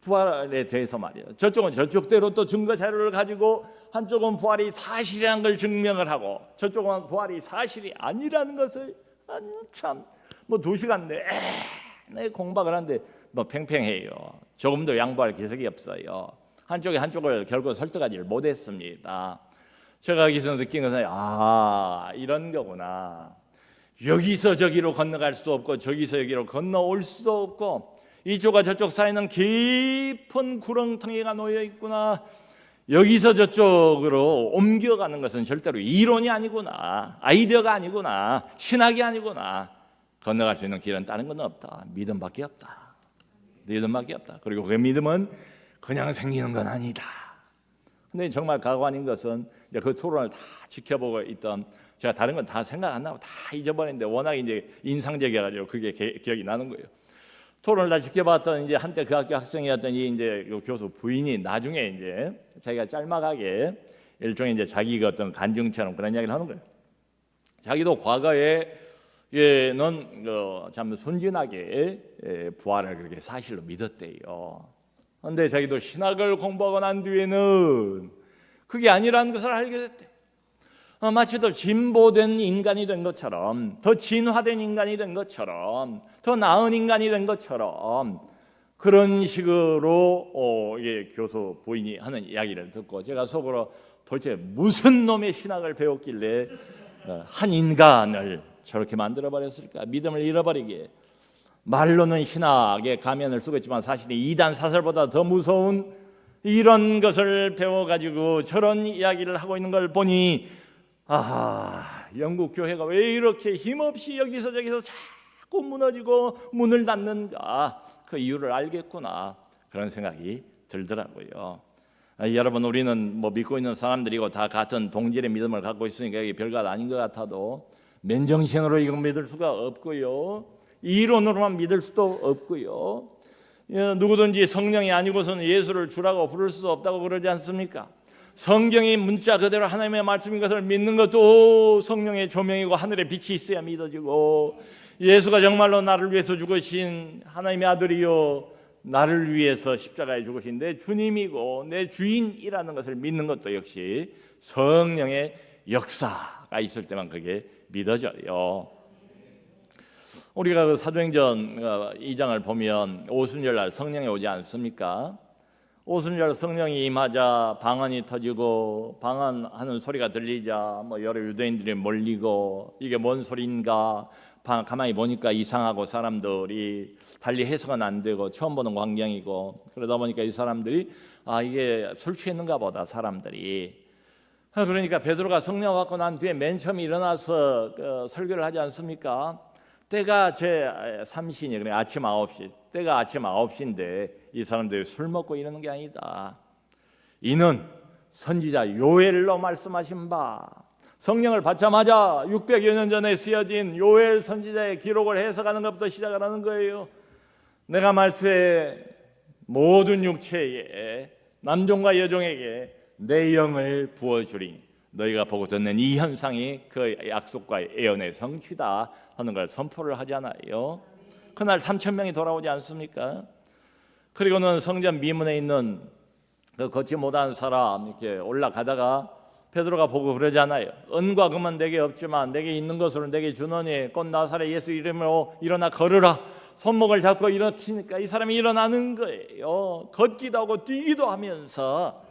부활에 대해서 말이에요. 저쪽은 저쪽대로 또 증거 자료를 가지고, 한쪽은 부활이 사실이라는 걸 증명을 하고, 저쪽은 부활이 사실이 아니라는 것을 한참 뭐 2시간 내내 공박을 하는데 뭐 팽팽해요. 조금도 양보할 기색이 없어요. 한쪽이 한쪽을 결국 설득하지 못했습니다. 제가 여기서 느낀 것은 이런 거구나. 여기서 저기로 건너갈 수 없고 저기서 여기로 건너올 수도 없고, 이쪽과 저쪽 사이는 깊은 구렁텅이가 놓여 있구나. 여기서 저쪽으로 옮겨가는 것은 절대로 이론이 아니구나, 아이디어가 아니구나, 신학이 아니구나. 건너갈 수 있는 길은 다른 건 없다. 믿음밖에 없다. 믿음밖에 없다. 그리고 그 믿음은 그냥 생기는 건 아니다. 근데 정말 가관인 것은 이제 그 토론을 다 지켜보고 있던 제가, 다른 건 다 생각 안 나고 다 잊어버렸는데 워낙 이제 인상적이어가지고 그게 기억이 나는 거예요. 토론을 다 지켜봤던 이제 한때 그 학교 학생이었던 이 이제 요 교수 부인이 나중에 이제 자기가 짤막하게 일종의 이제 자기 어떤 간증처럼 그런 이야기를 하는 거예요. 자기도 과거에 는 참 순진하게 부활을 그렇게 사실로 믿었대요. 그런데 자기도 신학을 공부하고 난 뒤에는 그게 아니라는 것을 알게 됐대. 마치 더 진보된 인간이 된 것처럼, 더 진화된 인간이 된 것처럼, 더 나은 인간이 된 것처럼 그런 식으로 교수 부인이 하는 이야기를 듣고 제가 속으로 도대체 무슨 놈의 신학을 배웠길래 한 인간을 저렇게 만들어버렸을까? 믿음을 잃어버리게. 말로는 신학의 가면을 쓰고 있지만 사실 이단 사설보다 더 무서운 이런 것을 배워가지고 저런 이야기를 하고 있는 걸 보니 영국 교회가 왜 이렇게 힘없이 여기서 저기서 자꾸 무너지고 문을 닫는가? 그 이유를 알겠구나. 그런 생각이 들더라고요. 여러분, 우리는 뭐 믿고 있는 사람들이고 다 같은 동질의 믿음을 갖고 있으니까 이게 별것 아닌 것 같아도 맨정신으로 이건 믿을 수가 없고요. 이론으로만 믿을 수도 없고요. 누구든지 성령이 아니고서는 예수를 주라고 부를 수 없다고 그러지 않습니까? 성경이 문자 그대로 하나님의 말씀인 것을 믿는 것도 성령의 조명이고 하늘의 빛이 있어야 믿어지고, 예수가 정말로 나를 위해서 죽으신 하나님의 아들이요 나를 위해서 십자가에 죽으신 내 주님이고 내 주인이라는 것을 믿는 것도 역시 성령의 역사가 있을 때만 그게 믿어져요. 우리가 그 사도행전 2장을 보면 오순절 날 성령이 오지 않습니까? 오순절 성령이 임하자 방언이 터지고 방언하는 소리가 들리자 여러 유대인들이 몰리고 이게 뭔 소리인가 가만히 보니까 이상하고 사람들이 달리 해석은 안 되고 처음 보는 광경이고, 그러다 보니까 이 사람들이 이게 술 취했는가 보다 사람들이. 그러니까 베드로가 성령 받고 난 뒤에 맨 처음 일어나서 설교를 하지 않습니까? 때가 제 3시니 그래 아침 9시. 때가 아침 9시인데 이 사람들이 술 먹고 이러는 게 아니다. 이는 선지자 요엘로 말씀하신 바, 성령을 받자마자 600여 년 전에 쓰여진 요엘 선지자의 기록을 해석하는 것부터 시작을 하는 거예요. 내가 말세 모든 육체에 남종과 여종에게 내 영을 부어주리니 너희가 보고 듣는 이 현상이 그 약속과 예언의 성취다 하는 걸 선포를 하잖아요. 그날 3,000명이 돌아오지 않습니까? 그리고는 성전 미문에 있는 그 걷지 못한 사람 이렇게 올라가다가 베드로가 보고 그러잖아요. 은과 금은 내게 없지만 내게 있는 것으로 내게 주노니 곧 나사렛 예수 이름으로 일어나 걸으라. 손목을 잡고 일으키니까 이 사람이 일어나는 거예요. 걷기도 하고 뛰기도 하면서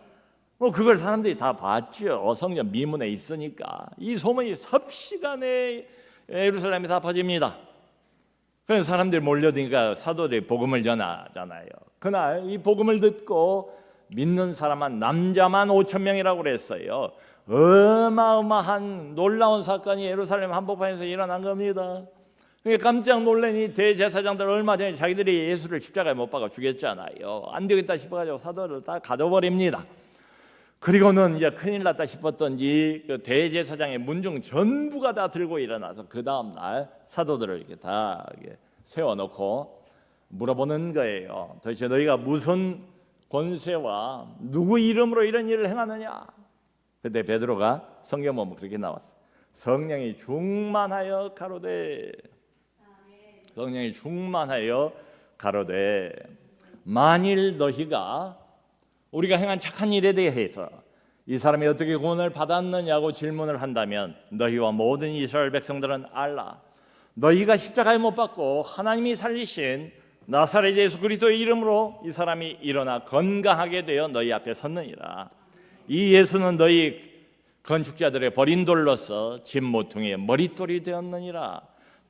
그걸 사람들이 다 봤죠. 성전 미문에 있으니까. 이 소문이 삽시간에 예루살렘에 다 퍼집니다. 그래서 사람들이 몰려드니까 사도들이 복음을 전하잖아요. 그날 이 복음을 듣고 믿는 사람만 남자만 5,000명이라고 그랬어요. 어마어마한 놀라운 사건이 예루살렘 한복판에서 일어난 겁니다. 깜짝 놀란 이 대제사장들 얼마 전에 자기들이 예수를 십자가에 못 박아 죽였잖아요. 안 되겠다 싶어가지고 사도를 다 가둬버립니다. 그리고는 이제 큰일 났다 싶었던지 그 대제사장의 문중 전부가 다 들고 일어나서 그 다음 날 사도들을 이렇게 다 세워놓고 물어보는 거예요. 도대체 너희가 무슨 권세와 누구 이름으로 이런 일을 행하느냐? 그때 베드로가 성경 보면 그렇게 나왔어. 성령이 충만하여 가로되, 성령이 충만하여 가로되, 만일 너희가 우리가 행한 착한 일에 대해서 이 사람이 어떻게 구원을 받았느냐고 질문을 한다면 너희와 모든 이스라엘 백성들은 알라. 너희가 십자가에 못 박고 하나님이 살리신 나사렛 예수 그리스도의 이름으로 이 사람이 일어나 건강하게 되어 너희 앞에 섰느니라. 이 예수는 너희 건축자들의 버린 돌로서 집 모퉁이의 머릿돌이 되었느니라.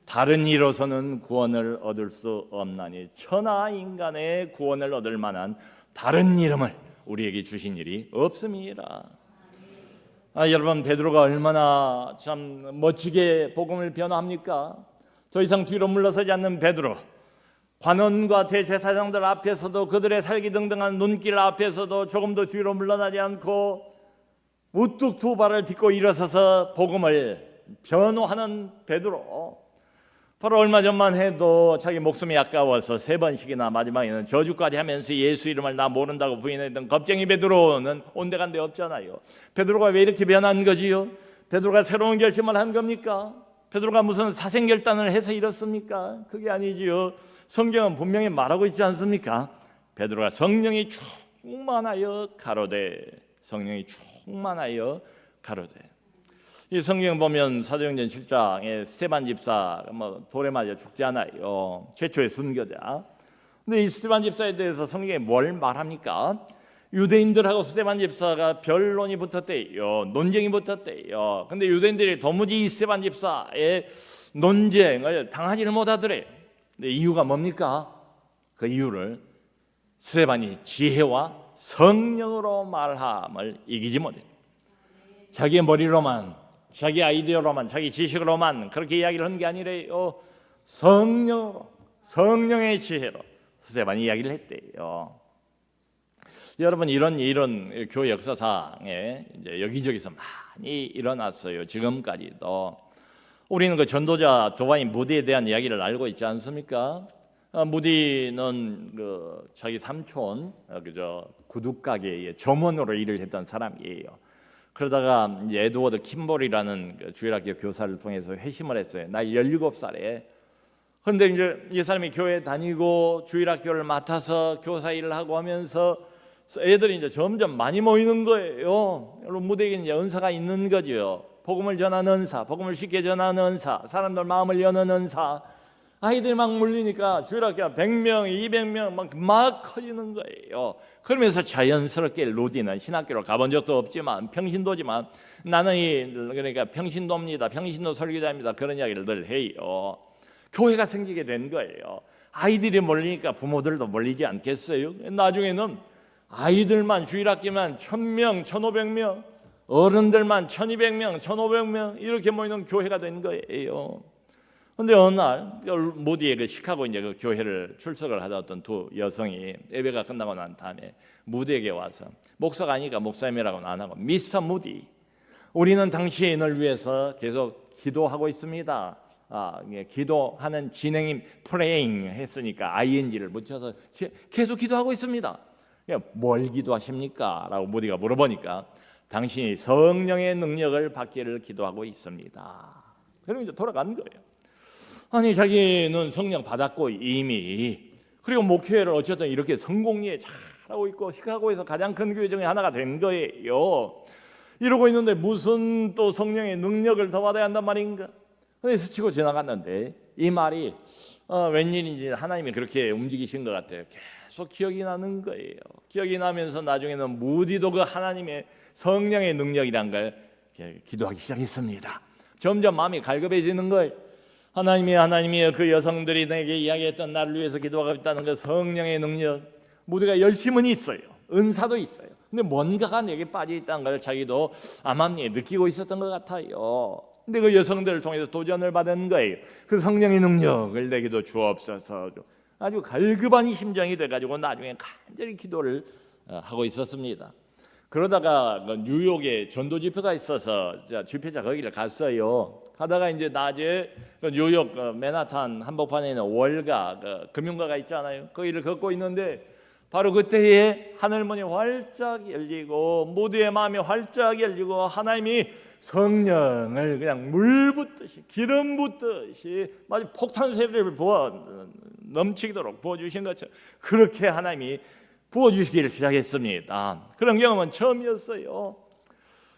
다른 이로서는 구원을 얻을 수 없나니 천하 인간의 구원을 얻을 만한 다른 이름을 우리에게 주신 일이 없음이라. 여러분, 베드로가 얼마나 참 멋지게 복음을 변화합니까? 더 이상 뒤로 물러서지 않는 베드로, 관원과 대제사장들 앞에서도 그들의 살기등등한 눈길 앞에서도 조금도 뒤로 물러나지 않고 우뚝 두 발을 딛고 일어서서 복음을 변호하는 베드로. 바로 얼마 전만 해도 자기 목숨이 아까워서 3번씩이나 마지막에는 저주까지 하면서 예수 이름을 나 모른다고 부인했던 겁쟁이 베드로는 온데간데 없잖아요. 베드로가 왜 이렇게 변한 거지요? 베드로가 새로운 결심을 한 겁니까? 베드로가 무슨 사생결단을 해서 이렇습니까? 그게 아니지요. 성경은 분명히 말하고 있지 않습니까? 베드로가 성령이 충만하여 가로되, 성령이 충만하여 가로되. 이 성경 보면 사도행전 7장에 스데반 집사 돌에 맞아 죽지 않아요. 최초의 순교자. 근데 이 스데반 집사에 대해서 성경에 뭘 말합니까? 유대인들하고 스데반 집사가 변론이 붙었대요. 논쟁이 붙었대요. 근데 유대인들이 도무지 이 스데반 집사의 논쟁을 당하지를 못하더래요. 근데 이유가 뭡니까? 그 이유를 스데반이 지혜와 성령으로 말함을 이기지 못해요. 자기의 머리로만, 자기 아이디어로만, 자기 지식으로만 그렇게 이야기를 한 게 아니래요. 성령의 지혜로 스데반이 이야기를 했대요. 여러분, 이런 교회 역사상에 이제 여기저기서 많이 일어났어요. 지금까지도. 우리는 그 전도자 도와인 무디에 대한 이야기를 알고 있지 않습니까? 무디는 그 자기 삼촌 구두 가게의 점원으로 일을 했던 사람이에요. 그러다가 이제 에드워드 킴볼이라는 그 주일학교 교사를 통해서 회심을 했어요. 나이 17살에. 그런데 이제 이 사람이 교회 다니고 주일학교를 맡아서 교사 일을 하고 하면서 애들이 이제 점점 많이 모이는 거예요. 여러분, 무대에게 이제 은사가 있는 거죠. 복음을 전하는 은사, 복음을 쉽게 전하는 은사, 사람들 마음을 여는 은사. 아이들이 막 몰리니까 주일학교가 100명, 200명 막 커지는 거예요. 그러면서 자연스럽게 루디는 신학교를 가본 적도 없지만 평신도지만 나는 그러니까 평신도입니다, 평신도 설교자입니다, 그런 이야기를 늘 해요. 교회가 생기게 된 거예요. 아이들이 몰리니까 부모들도 몰리지 않겠어요? 나중에는 아이들만 주일학교만 1000명, 1500명, 어른들만 1200명, 1500명 이렇게 모이는 교회가 된 거예요. 그런데 어느 날 모디의 그 시카고 이제 그 교회를 출석을 하다 어떤 두 여성이 예배가 끝나고 난 다음에 무디에게 와서, 목사가 아니니까 목사님이라고는 안 하고, 미스터 무디, 우리는 당신을 위해서 계속 기도하고 있습니다. 기도하는 진행인 praying 했으니까 ing를 붙여서 계속 기도하고 있습니다. 뭘 기도하십니까? 라고 무디가 물어보니까 당신이 성령의 능력을 받기를 기도하고 있습니다. 그럼 이제 돌아간 거예요. 아니, 자기는 성령 받았고 이미, 그리고 목회를 어쨌든 이렇게 성공리에 잘하고 있고 시카고에서 가장 큰 교회 중에 하나가 된 거예요. 이러고 있는데 무슨 또 성령의 능력을 더 받아야 한단 말인가? 근데 스치고 지나갔는데 이 말이 웬일인지 하나님이 그렇게 움직이신 것 같아요. 계속 기억이 나는 거예요. 기억이 나면서 나중에는 무디도 그 하나님의 성령의 능력이란 걸 기도하기 시작했습니다. 점점 마음이 갈급해지는 거예요. 하나님이 그 여성들이 내게 이야기했던 나를 위해서 기도하고 있다는 그 성령의 능력, 무디가 열심은 있어요. 은사도 있어요. 근데 뭔가가 내게 빠져 있다는 걸 자기도 암암리에 느끼고 있었던 것 같아요. 근데 그 여성들을 통해서 도전을 받은 거예요. 그 성령의 능력을 내게도 주옵소서. 아주 갈급한 심정이 돼가지고 나중에 간절히 기도를 하고 있었습니다. 그러다가 뉴욕에 전도 집회가 있어서 집회자 거기를 갔어요. 가다가 이제 낮에 뉴욕 맨하탄 한복판에 있는 월가 금융가가 있잖아요. 거기를 걷고 있는데 바로 그때에 하늘문이 활짝 열리고 무디의 마음이 활짝 열리고 하나님이 성령을 그냥 물 붓듯이 기름 붓듯이 마치 폭탄 세례를 부어 넘치도록 부어주신 것처럼 그렇게 하나님이 부어주시기를 시작했습니다. 그런 경험은 처음이었어요.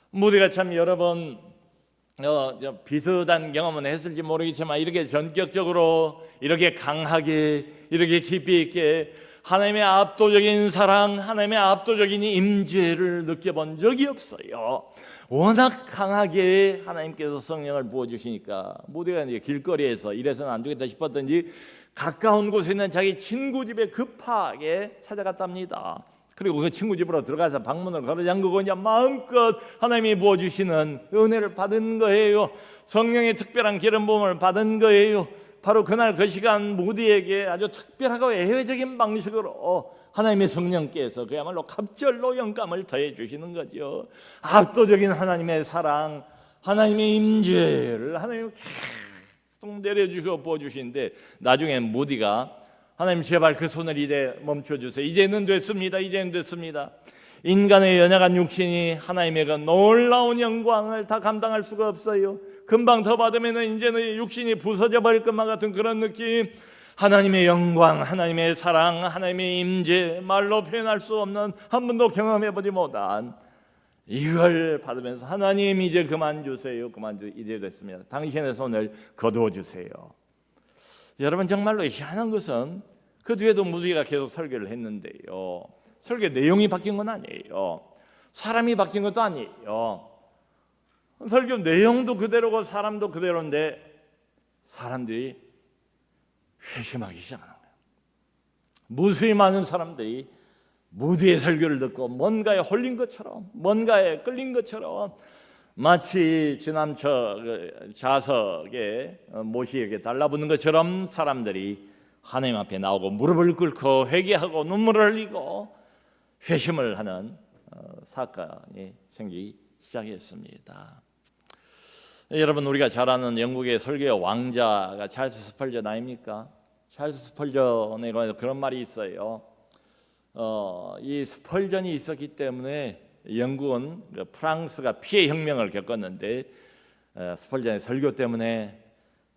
무디가 참 여러 번 비슷한 경험은 했을지 모르겠지만 이렇게 전격적으로 이렇게 강하게 이렇게 깊이 있게 하나님의 압도적인 사랑, 하나님의 압도적인 임재를 느껴본 적이 없어요. 워낙 강하게 하나님께서 성령을 부어주시니까 무디가 이제 길거리에서 이래서는 안 되겠다 싶었던지 가까운 곳에 있는 자기 친구 집에 급하게 찾아갔답니다. 그리고 그 친구 집으로 들어가서 방문을 걸어 잠그고 이제 마음껏 하나님이 부어주시는 은혜를 받은 거예요. 성령의 특별한 기름 부음을 받은 거예요. 바로 그날 그 시간 무디에게 아주 특별하고 예외적인 방식으로 하나님의 성령께서 그야말로 갑절로 영감을 더해 주시는 거죠. 압도적인 하나님의 사랑, 하나님의 임재를 하나님이 뚝 내려주시고 부어주시는데 나중에 무디가 하나님 제발 그 손을 이제 멈춰주세요. 이제는 됐습니다. 이제는 됐습니다. 인간의 연약한 육신이 하나님의 그 놀라운 영광을 다 감당할 수가 없어요. 금방 더 받으면 이제는 육신이 부서져 버릴 것만 같은 그런 느낌. 하나님의 영광, 하나님의 사랑, 하나님의 임재, 말로 표현할 수 없는, 한 번도 경험해보지 못한 이걸 받으면서 하나님 이제 그만 주세요. 그만 주세요. 이제 됐습니다. 당신의 손을 거두어 주세요. 여러분 정말로 희한한 것은 그 뒤에도 무지가 계속 설교를 했는데요, 설교 내용이 바뀐 건 아니에요. 사람이 바뀐 것도 아니에요. 설교 내용도 그대로고 사람도 그대로인데 사람들이 회심하기 시작하는 거예요. 무수히 많은 사람들이 무디의 설교를 듣고 뭔가에 홀린 것처럼, 뭔가에 끌린 것처럼, 마치 지남처 자석에 모시에게 달라붙는 것처럼 사람들이 하나님 앞에 나오고 무릎을 꿇고 회개하고 눈물을 흘리고 회심을 하는 사건이 생기기 시작했습니다. 여러분, 우리가 잘 아는 영국의 설교의 왕자가 찰스 스펄전 아닙니까? 찰스 스펄전에 관해서 그런 말이 있어요. 이 스펄전이 있었기 때문에 영국은 프랑스가 피해 혁명을 겪었는데 스펄전의 설교 때문에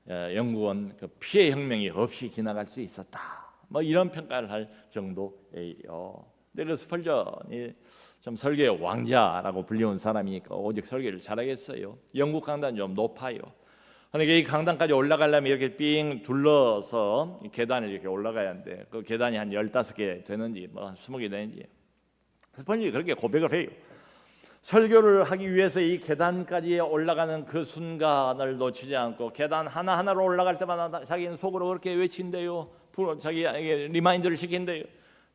영국은 그 피해 혁명이 없이 지나갈 수 있었다. 뭐 이런 평가를 할 정도예요. 근데 그 스펄전이 좀 설교의 왕자라고 불리운 사람이니까 오직 설교를 잘하겠어요. 영국 강단이 좀 높아요. 그러니까 이 강단까지 올라가려면 이렇게 삥 둘러서 계단을 이렇게 올라가야 하는데 그 계단이 한 15개 되는지 뭐 20개 되는지 스펄전이 그렇게 고백을 해요. 설교를 하기 위해서 이 계단까지 올라가는 그 순간을 놓치지 않고 계단 하나하나로 올라갈 때마다 자기는 속으로 그렇게 외친대요. 자기에게 리마인드를 시킨대요.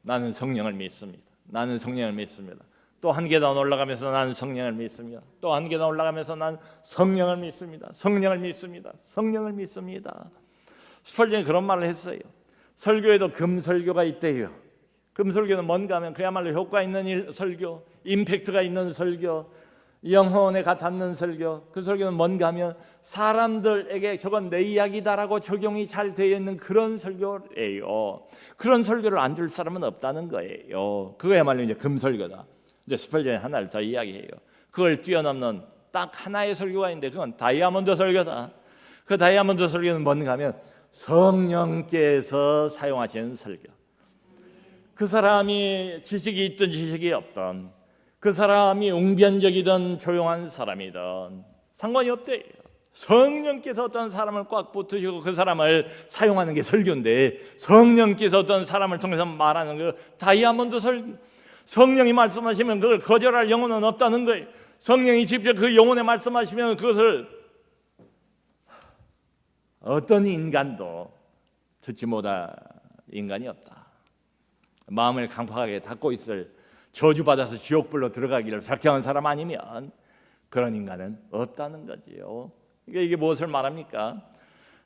나는 성령을 믿습니다. 나는 성령을 믿습니다. 또 한 계단 올라가면서 나는 성령을 믿습니다. 또 한 계단 올라가면서 나는 성령을 믿습니다. 성령을 믿습니다. 성령을 믿습니다. 스펄전이 그런 말을 했어요. 설교에도 금설교가 있대요. 금설교는 뭔가 하면 그야말로 효과 있는 설교, 임팩트가 있는 설교, 영혼에 닿는 설교. 그 설교는 뭔가 하면 사람들에게 저건 내 이야기다라고 적용이 잘 되어 있는 그런 설교예요. 그런 설교를 안 줄 사람은 없다는 거예요. 그거야말로 이제 금설교다. 이제 스펄전이 하나를 더 이야기해요. 그걸 뛰어넘는 딱 하나의 설교가 있는데 그건 다이아몬드 설교다. 그 다이아몬드 설교는 뭔가 하면 성령께서 사용하시는 설교. 그 사람이 지식이 있든 지식이 없든, 그 사람이 웅변적이든 조용한 사람이든 상관이 없대요. 성령께서 어떤 사람을 꽉 붙으시고 그 사람을 사용하는 게 설교인데, 성령께서 어떤 사람을 통해서 말하는 그 다이아몬드 설교. 성령이 말씀하시면 그걸 거절할 영혼은 없다는 거예요. 성령이 직접 그 영혼에 말씀하시면 그것을 어떤 인간도 듣지 못할 인간이 없다. 마음을 강팍하게 닫고 있을, 저주받아서 지옥불로 들어가기를 작정한 사람 아니면 그런 인간은 없다는 거지요. 이게 무엇을 말합니까?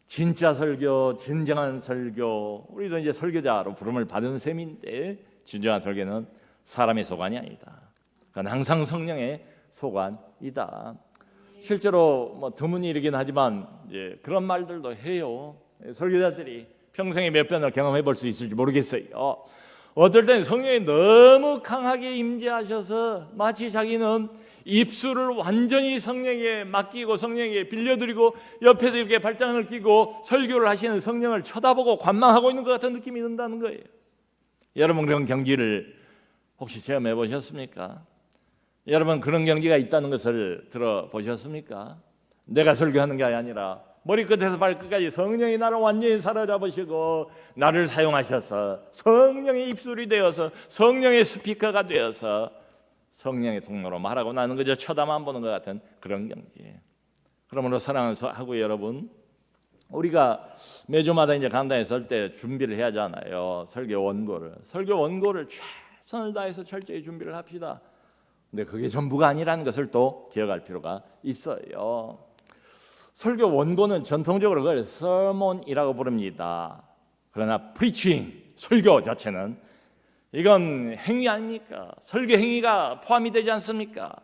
진짜 설교, 진정한 설교, 우리도 이제 설교자로 부름을 받은 셈인데, 진정한 설교는 사람의 소관이 아니다. 그건 항상 성령의 소관이다. 실제로 뭐 드문이 이르긴 하지만 이제 그런 말들도 해요. 설교자들이 평생에 몇 번을 경험해 볼 수 있을지 모르겠어요. 어떨 때는 성령이 너무 강하게 임재하셔서 마치 자기는 입술을 완전히 성령에게 맡기고 성령에게 빌려드리고 옆에서 이렇게 발장을 끼고 설교를 하시는 성령을 쳐다보고 관망하고 있는 것 같은 느낌이 든다는 거예요. 여러분 그런 경지를 혹시 체험해 보셨습니까? 여러분 그런 경지가 있다는 것을 들어보셨습니까? 내가 설교하는 게 아니라 머리끝에서 발끝까지 성령이 나를 완전히 사로잡으시고 나를 사용하셔서 성령의 입술이 되어서 성령의 스피커가 되어서 성령의 통로로 말하고 나는 그저 쳐다만 보는 것 같은 그런 경지. 그러므로 사랑하고 여러분, 우리가 매주마다 이제 강단에 설 때 준비를 해야 하잖아요. 설교 원고를 최선을 다해서 철저히 준비를 합시다. 근데 그게 전부가 아니라는 것을 또 기억할 필요가 있어요. 설교 원고는 전통적으로 그걸 sermon이라고 부릅니다. 그러나 preaching, 설교 자체는 이건 행위 아닙니까? 설교 행위가 포함이 되지 않습니까?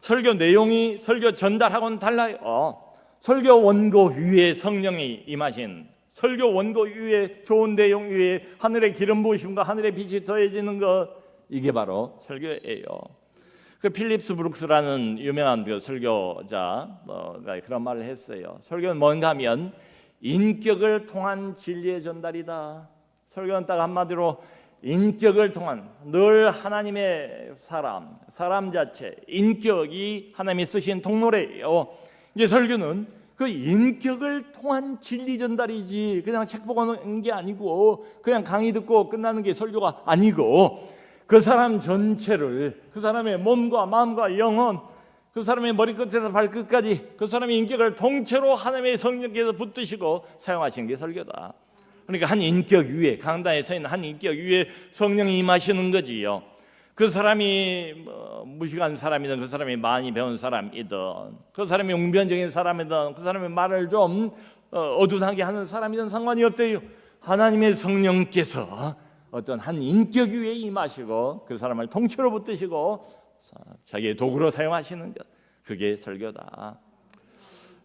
설교 내용이 설교 전달하고는 달라요. 설교 원고 위에 성령이 임하신, 설교 원고 위에 좋은 내용 위에 하늘의 기름 부으심과 하늘의 빛이 더해지는 것, 이게 바로 설교예요. 그 필립스 브룩스라는 유명한 그 설교자가 그런 말을 했어요. 설교는 뭔가 하면 인격을 통한 진리의 전달이다. 설교는 딱 한마디로 인격을 통한, 늘 하나님의 사람 자체, 인격이 하나님이 쓰신 통로래요. 이제 설교는 그 인격을 통한 진리 전달이지, 그냥 책 보고 하는 게 아니고, 그냥 강의 듣고 끝나는 게 설교가 아니고, 그 사람 전체를, 그 사람의 몸과 마음과 영혼, 그 사람의 머리끝에서 발끝까지 그 사람의 인격을 통째로 하나님의 성령께서 붙드시고 사용하시는 게 설교다. 그러니까 한 인격 위에, 강단에 서 있는 한 인격 위에 성령이 임하시는 거지요. 그 사람이 무식한 사람이든, 그 사람이 많이 배운 사람이든, 그 사람이 웅변적인 사람이든, 그 사람의 말을 좀 어둔하게 하는 사람이든 상관이 없대요. 하나님의 성령께서 어떤 한 인격 위에 임하시고 그 사람을 통째로 붙드시고 자기의 도구로 사용하시는 것, 그게 설교다.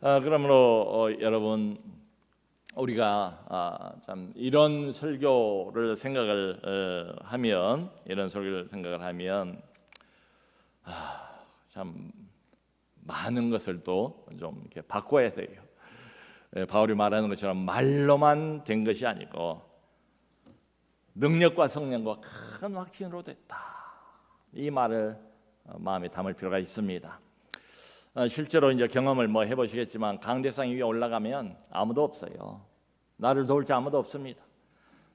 그러므로 여러분, 우리가 참 이런 설교를 생각을 하면, 참 많은 것을 또 좀 이렇게 바꿔야 돼요. 바울이 말하는 것처럼 말로만 된 것이 아니고 능력과 성령과 큰 확신으로 됐다. 이 말을 마음에 담을 필요가 있습니다. 실제로 이제 경험을 해보시겠지만, 강대상 위에 올라가면 아무도 없어요. 나를 도울 자 아무도 없습니다.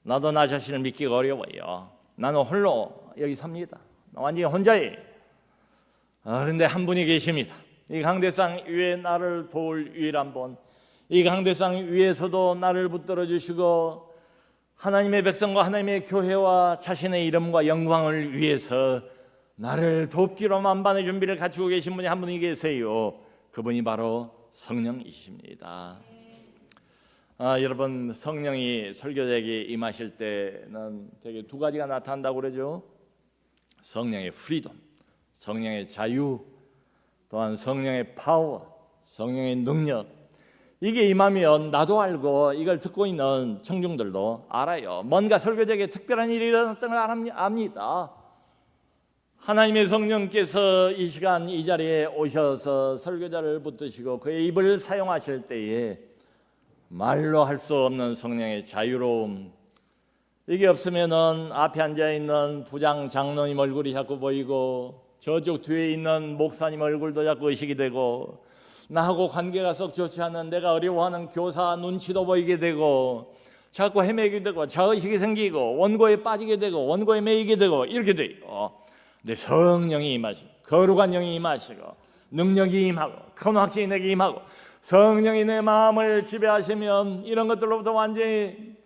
나도 나 자신을 믿기가 어려워요. 나는 홀로 여기 섭니다. 완전히 혼자예요. 그런데 한 분이 계십니다. 이 강대상 위에 나를 도울 유일한 분, 이 강대상 위에서도 나를 붙들어 주시고 하나님의 백성과 하나님의 교회와 자신의 이름과 영광을 위해서 나를 돕기로 만반의 준비를 갖추고 계신 분이 한 분이 계세요. 그분이 바로 성령이십니다. 여러분, 성령이 설교자에게 임하실 때는 되게 두 가지가 나타난다고 그러죠. 성령의 프리덤, 성령의 자유, 또한 성령의 파워, 성령의 능력. 이게 임하면 나도 알고 이걸 듣고 있는 청중들도 알아요. 뭔가 설교자에게 특별한 일이 일어났던 걸 압니다. 하나님의 성령께서 이 시간 이 자리에 오셔서 설교자를 붙드시고 그의 입을 사용하실 때에 말로 할 수 없는 성령의 자유로움, 이게 없으면은 앞에 앉아 있는 부장 장로님 얼굴이 자꾸 보이고 저쪽 뒤에 있는 목사님 얼굴도 자꾸 의식이 되고, 나하고 관계가 썩 좋지 않은 내가 어려워하는 교사 눈치도 보이게 되고, 자꾸 헤매게 되고 자의식이 생기고 원고에 빠지게 되고 원고에 매이게 되고 이렇게 돼요. 근데 성령이 임하시고 거룩한 영이 임하시고 능력이 임하고 큰 확신이 내게 임하고 성령이 내 마음을 지배하시면 이런 것들로부터 완전히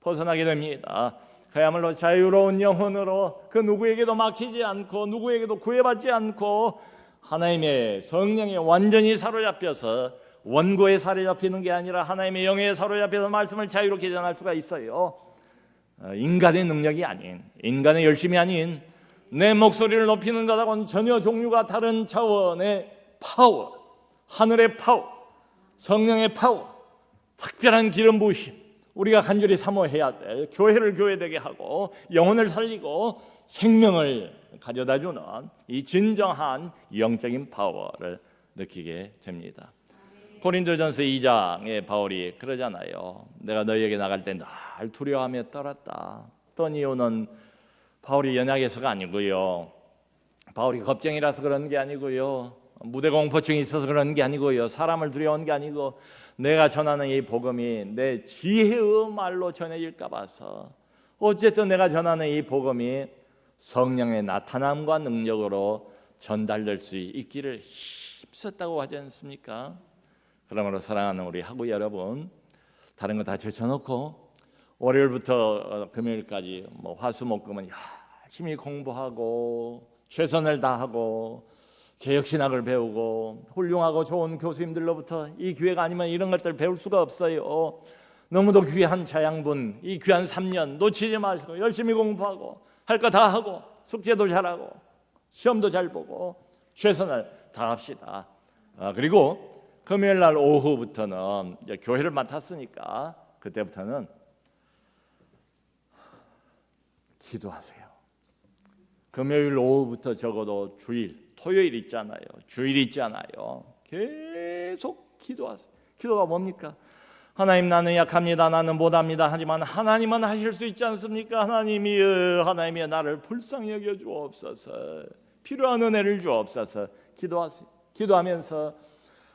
벗어나게 됩니다. 그야말로 자유로운 영혼으로 그 누구에게도 막히지 않고 누구에게도 구애받지 않고 하나님의 성령에 완전히 사로잡혀서, 원고에 사로잡히는 게 아니라 하나님의 영에 사로잡혀서 말씀을 자유롭게 전할 수가 있어요. 인간의 능력이 아닌, 인간의 열심이 아닌, 내 목소리를 높이는 것하고는 전혀 종류가 다른 차원의 파워, 하늘의 파워, 성령의 파워, 특별한 기름 부으심, 우리가 간절히 사모해야 될, 교회를 교회되게 하고 영혼을 살리고 생명을 가져다주는 이 진정한 영적인 파워를 느끼게 됩니다. 고린도전서 2장에 바울이 그러잖아요. 내가 너희에게 나갈 때 늘 두려워하며 떨었다. 떤 이유는 바울이 연약해서가 아니고요, 바울이 겁쟁이라서 그런 게 아니고요, 무대 공포증이 있어서 그런 게 아니고요, 사람을 두려워한 게 아니고, 내가 전하는 이 복음이 내 지혜의 말로 전해질까 봐서, 어쨌든 내가 전하는 이 복음이 성령의 나타남과 능력으로 전달될 수 있기를 힘썼다고 하지 않습니까? 그러므로 사랑하는 우리 학우 여러분, 다른 거 다 제쳐놓고 월요일부터 금요일까지 화수목금은 열심히 공부하고 최선을 다하고 개혁신학을 배우고 훌륭하고 좋은 교수님들로부터, 이 기회가 아니면 이런 것들 배울 수가 없어요. 너무도 귀한 자양분, 이 귀한 3년 놓치지 마시고 열심히 공부하고 할 거 다 하고 숙제도 잘하고 시험도 잘 보고 최선을 다합시다. 그리고 금요일 날 오후부터는 이제 교회를 맡았으니까 그때부터는 기도하세요. 금요일 오후부터 적어도 주일, 토요일 있잖아요. 주일 있잖아요. 계속 기도하세요. 기도가 뭡니까? 하나님, 나는 약합니다. 나는 못합니다. 하지만 하나님은 하실 수 있지 않습니까? 하나님이여 나를 불쌍히 여겨 주옵소서. 필요한 은혜를 주옵소서. 기도하세요. 기도하면서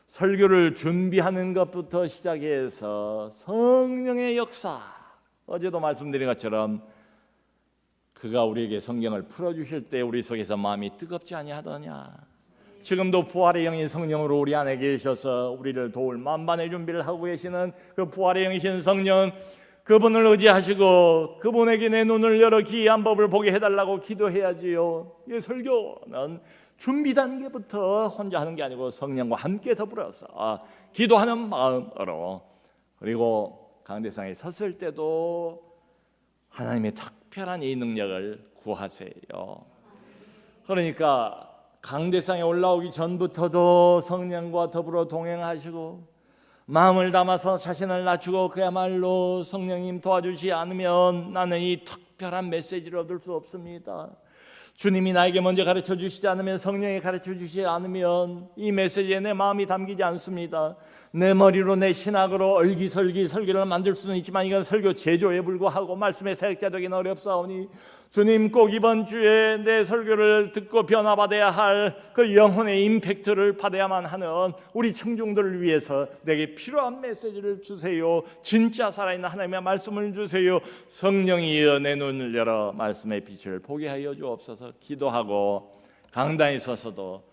설교를 준비하는 것부터 시작해서 성령의 역사, 어제도 말씀드린 것처럼 그가 우리에게 성경을 풀어주실 때 우리 속에서 마음이 뜨겁지 아니하더냐. 지금도 부활의 영인 성령으로 우리 안에 계셔서 우리를 도울 만반의 준비를 하고 계시는 그 부활의 영이신 성령, 그분을 의지하시고 그분에게 내 눈을 열어 기이한 법을 보게 해달라고 기도해야지요. 이 설교는 준비 단계부터 혼자 하는 게 아니고 성령과 함께 더불어서 기도하는 마음으로, 그리고 강대상에 섰을 때도 하나님의 특별한 이 능력을 구하세요. 그러니까 강대상에 올라오기 전부터도 성령과 더불어 동행하시고 마음을 담아서 자신을 낮추고 그야말로 성령님 도와주지 않으면 나는 이 특별한 메시지를 얻을 수 없습니다. 주님이 나에게 먼저 가르쳐 주시지 않으면, 성령이 가르쳐 주시지 않으면 이 메시지에 내 마음이 담기지 않습니다. 내 머리로 내 신학으로 얼기설기 설교를 만들 수는 있지만 이건 설교 제조에 불과하고 말씀의 사역자 되기는 어렵사오니 주님, 꼭 이번 주에 내 설교를 듣고 변화받아야 할 그 영혼의 임팩트를 받아야만 하는 우리 청중들을 위해서 내게 필요한 메시지를 주세요. 진짜 살아있는 하나님의 말씀을 주세요. 성령이여 내 눈을 열어 말씀의 빛을 보게 하여 주옵소서. 기도하고 강단에 서서도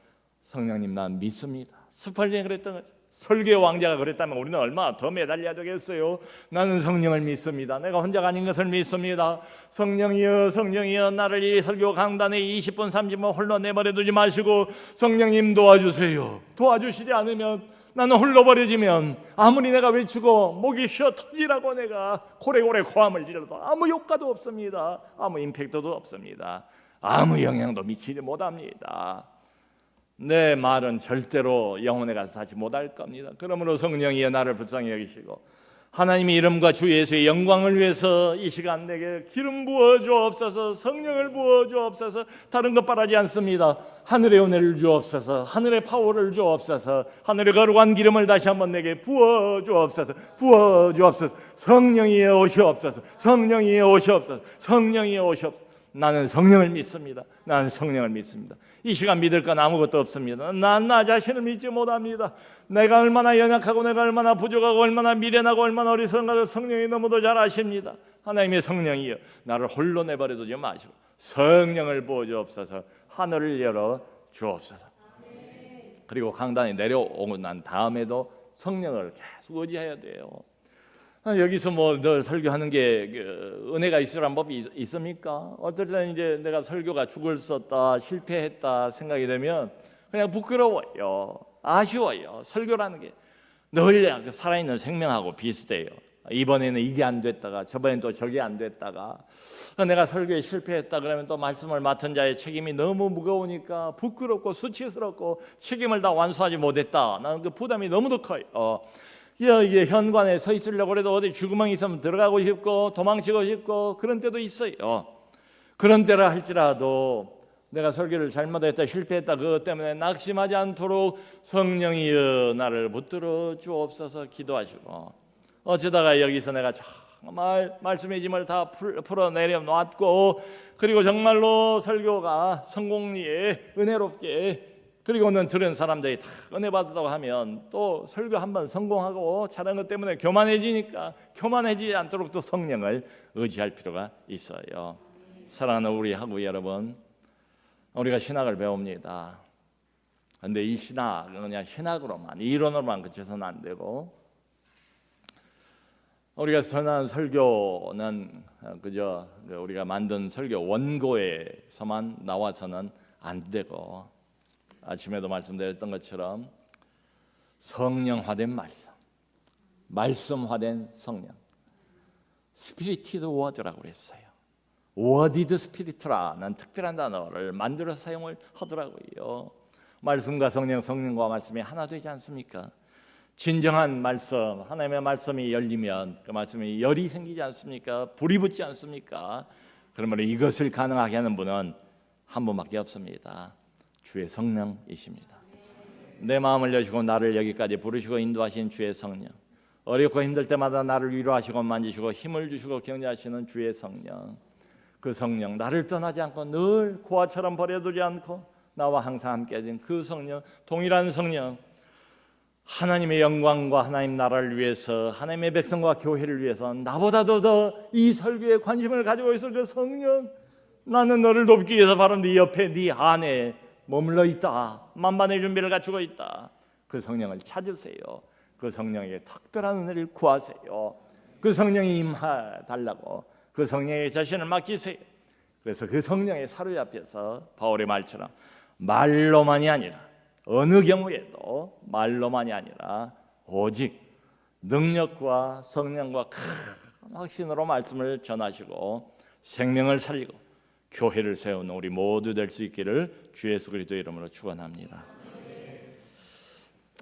성령님, 난 믿습니다. 스펄전이 그랬던 거죠. 설교의 왕자가 그랬다면 우리는 얼마나 더 매달려야 되겠어요. 나는 성령을 믿습니다. 내가 혼자가 아닌 것을 믿습니다. 성령이여, 성령이여, 나를 이 설교 강단에 20분 30분 홀로 내버려 두지 마시고 성령님 도와주세요. 도와주시지 않으면, 나는 홀로 버려지면 아무리 내가 외치고 목이 쉬어 터지라고 내가 고래고래 고함을 지르도 아무 효과도 없습니다. 아무 임팩트도 없습니다. 아무 영향도 미치지 못합니다. 내 말은 절대로 영혼에 가서 하지 못할 겁니다. 그러므로 성령이여 나를 불쌍히 여기시고 하나님의 이름과 주 예수의 영광을 위해서 이 시간 내게 기름 부어 주옵소서. 성령을 부어 주옵소서. 다른 것 바라지 않습니다. 하늘의 은혜를 주옵소서. 하늘의 파워를 주옵소서. 하늘의 거룩한 기름을 다시 한번 내게 부어 주옵소서. 부어 주옵소서. 성령이여 오시옵소서. 성령이여 오시옵소서. 성령이여 오시옵소서. 나는 성령을 믿습니다. 나는 성령을 믿습니다. 이 시간 믿을 건 아무것도 없습니다. 난 나 자신을 믿지 못합니다. 내가 얼마나 연약하고 내가 얼마나 부족하고 얼마나 미련하고 얼마나 어리석은가를 성령이 너무도 잘 아십니다. 하나님의 성령이여 나를 홀로 내버려 두지 마시고 성령을 부어주옵소서. 하늘을 열어 주옵소서. 그리고 강단에 내려오고 난 다음에도 성령을 계속 의지해야 돼요. 여기서 뭐 늘 설교하는 게 은혜가 있으란 법이 있습니까? 어떨 때는 이제 내가 설교가 죽을 썼다, 실패했다 생각이 되면 그냥 부끄러워요. 아쉬워요. 설교라는 게 늘 살아있는 생명하고 비슷해요. 이번에는 이게 안 됐다가 저번엔 또 저게 안 됐다가 내가 설교에 실패했다 그러면 또 말씀을 맡은 자의 책임이 너무 무거우니까 부끄럽고 수치스럽고 책임을 다 완수하지 못했다. 나는 그 부담이 너무도 커요. 이게 현관에 서 있으려고 해도 어디 쥐구멍이 있으면 들어가고 싶고 도망치고 싶고 그런 때도 있어요. 그런 때라 할지라도 내가 설교를 잘못했다, 실패했다, 그것 때문에 낙심하지 않도록 성령이여 나를 붙들어 주옵소서 기도하시고, 어쩌다가 여기서 내가 정말 말씀의 짐을 다 풀어내려 놨고 그리고 정말로 설교가 성공리에 은혜롭게, 그리고는 들은 사람들이 다 은혜 받았다고 하면 또 설교 한번 성공하고 잘한 것 때문에 교만해지니까 교만해지지 않도록 또 성령을 의지할 필요가 있어요. 사랑하는 우리 학우 여러분, 우리가 신학을 배웁니다. 그런데 이 신학은 그냥 신학으로만, 이론으로만 그쳐서는 안 되고, 우리가 전한 설교는 그저 우리가 만든 설교 원고에서만 나와서는 안 되고, 아침에도 말씀드렸던 것처럼 성령화된 말씀, 말씀화된 성령, 스피리티드 워드라고 그랬어요. 워디드 스피리트라는 특별한 단어를 만들어서 사용을 하더라고요. 말씀과 성령, 성령과 말씀이 하나 되지 않습니까? 진정한 말씀, 하나님의 말씀이 열리면 그 말씀에 열이 생기지 않습니까? 불이 붙지 않습니까? 그러므로 이것을 가능하게 하는 분은 한 분밖에 없습니다. 주의 성령이십니다. 내 마음을 여시고 나를 여기까지 부르시고 인도하신 주의 성령, 어렵고 힘들 때마다 나를 위로하시고 만지시고 힘을 주시고 격려하시는 주의 성령, 그 성령, 나를 떠나지 않고 늘 고아처럼 버려두지 않고 나와 항상 함께 하신 그 성령, 동일한 성령, 하나님의 영광과 하나님 나라를 위해서, 하나님의 백성과 교회를 위해서 나보다도 더 이 설교에 관심을 가지고 있을 그 성령, 나는 너를 돕기 위해서 바로 네 옆에 네 안에 머물러 있다, 만반의 준비를 갖추고 있다. 그 성령을 찾으세요. 그 성령에게 특별한 은혜를 구하세요. 그 성령이 임하달라고 그 성령에게 자신을 맡기세요. 그래서 그 성령에 사로잡혀서 바울의 말처럼 말로만이 아니라, 어느 경우에도 말로만이 아니라 오직 능력과 성령과 큰 확신으로 말씀을 전하시고 생명을 살리고 교회를 세우는 우리 모두 될 수 있기를 주 예수 그리스도 이름으로 축원합니다.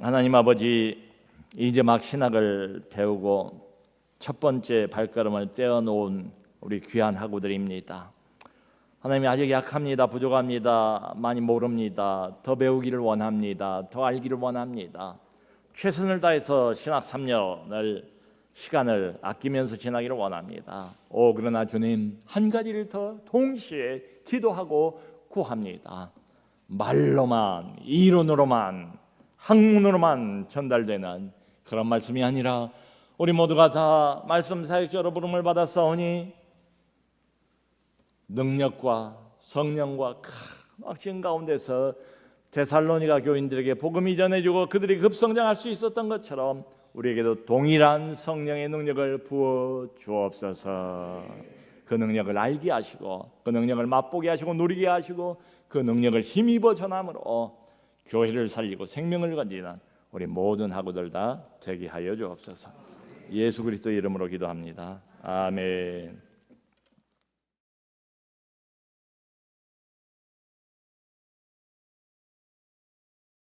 하나님 아버지, 이제 막 신학을 배우고 첫 번째 발걸음을 떼어놓은 우리 귀한 학우들입니다. 하나님이 아직 약합니다. 부족합니다. 많이 모릅니다. 더 배우기를 원합니다. 더 알기를 원합니다. 최선을 다해서 신학 3년을 시간을 아끼면서 지나기를 원합니다. 그러나 주님, 한 가지를 더 동시에 기도하고 구합니다. 말로만, 이론으로만, 학문으로만 전달되는 그런 말씀이 아니라 우리 모두가 다 말씀 사역자로 부름을 받았사오니 능력과 성령과 큰 확신 가운데서 데살로니가 교인들에게 복음이 전해지고 그들이 급성장할 수 있었던 것처럼 우리에게도 동일한 성령의 능력을 부어 주옵소서. 그 능력을 알게 하시고 그 능력을 맛보게 하시고 누리게 하시고 그 능력을 힘입어 전함으로 교회를 살리고 생명을 건지는 우리 모든 학우들 다 되게 하여 주옵소서. 예수 그리스도 이름으로 기도합니다. 아멘.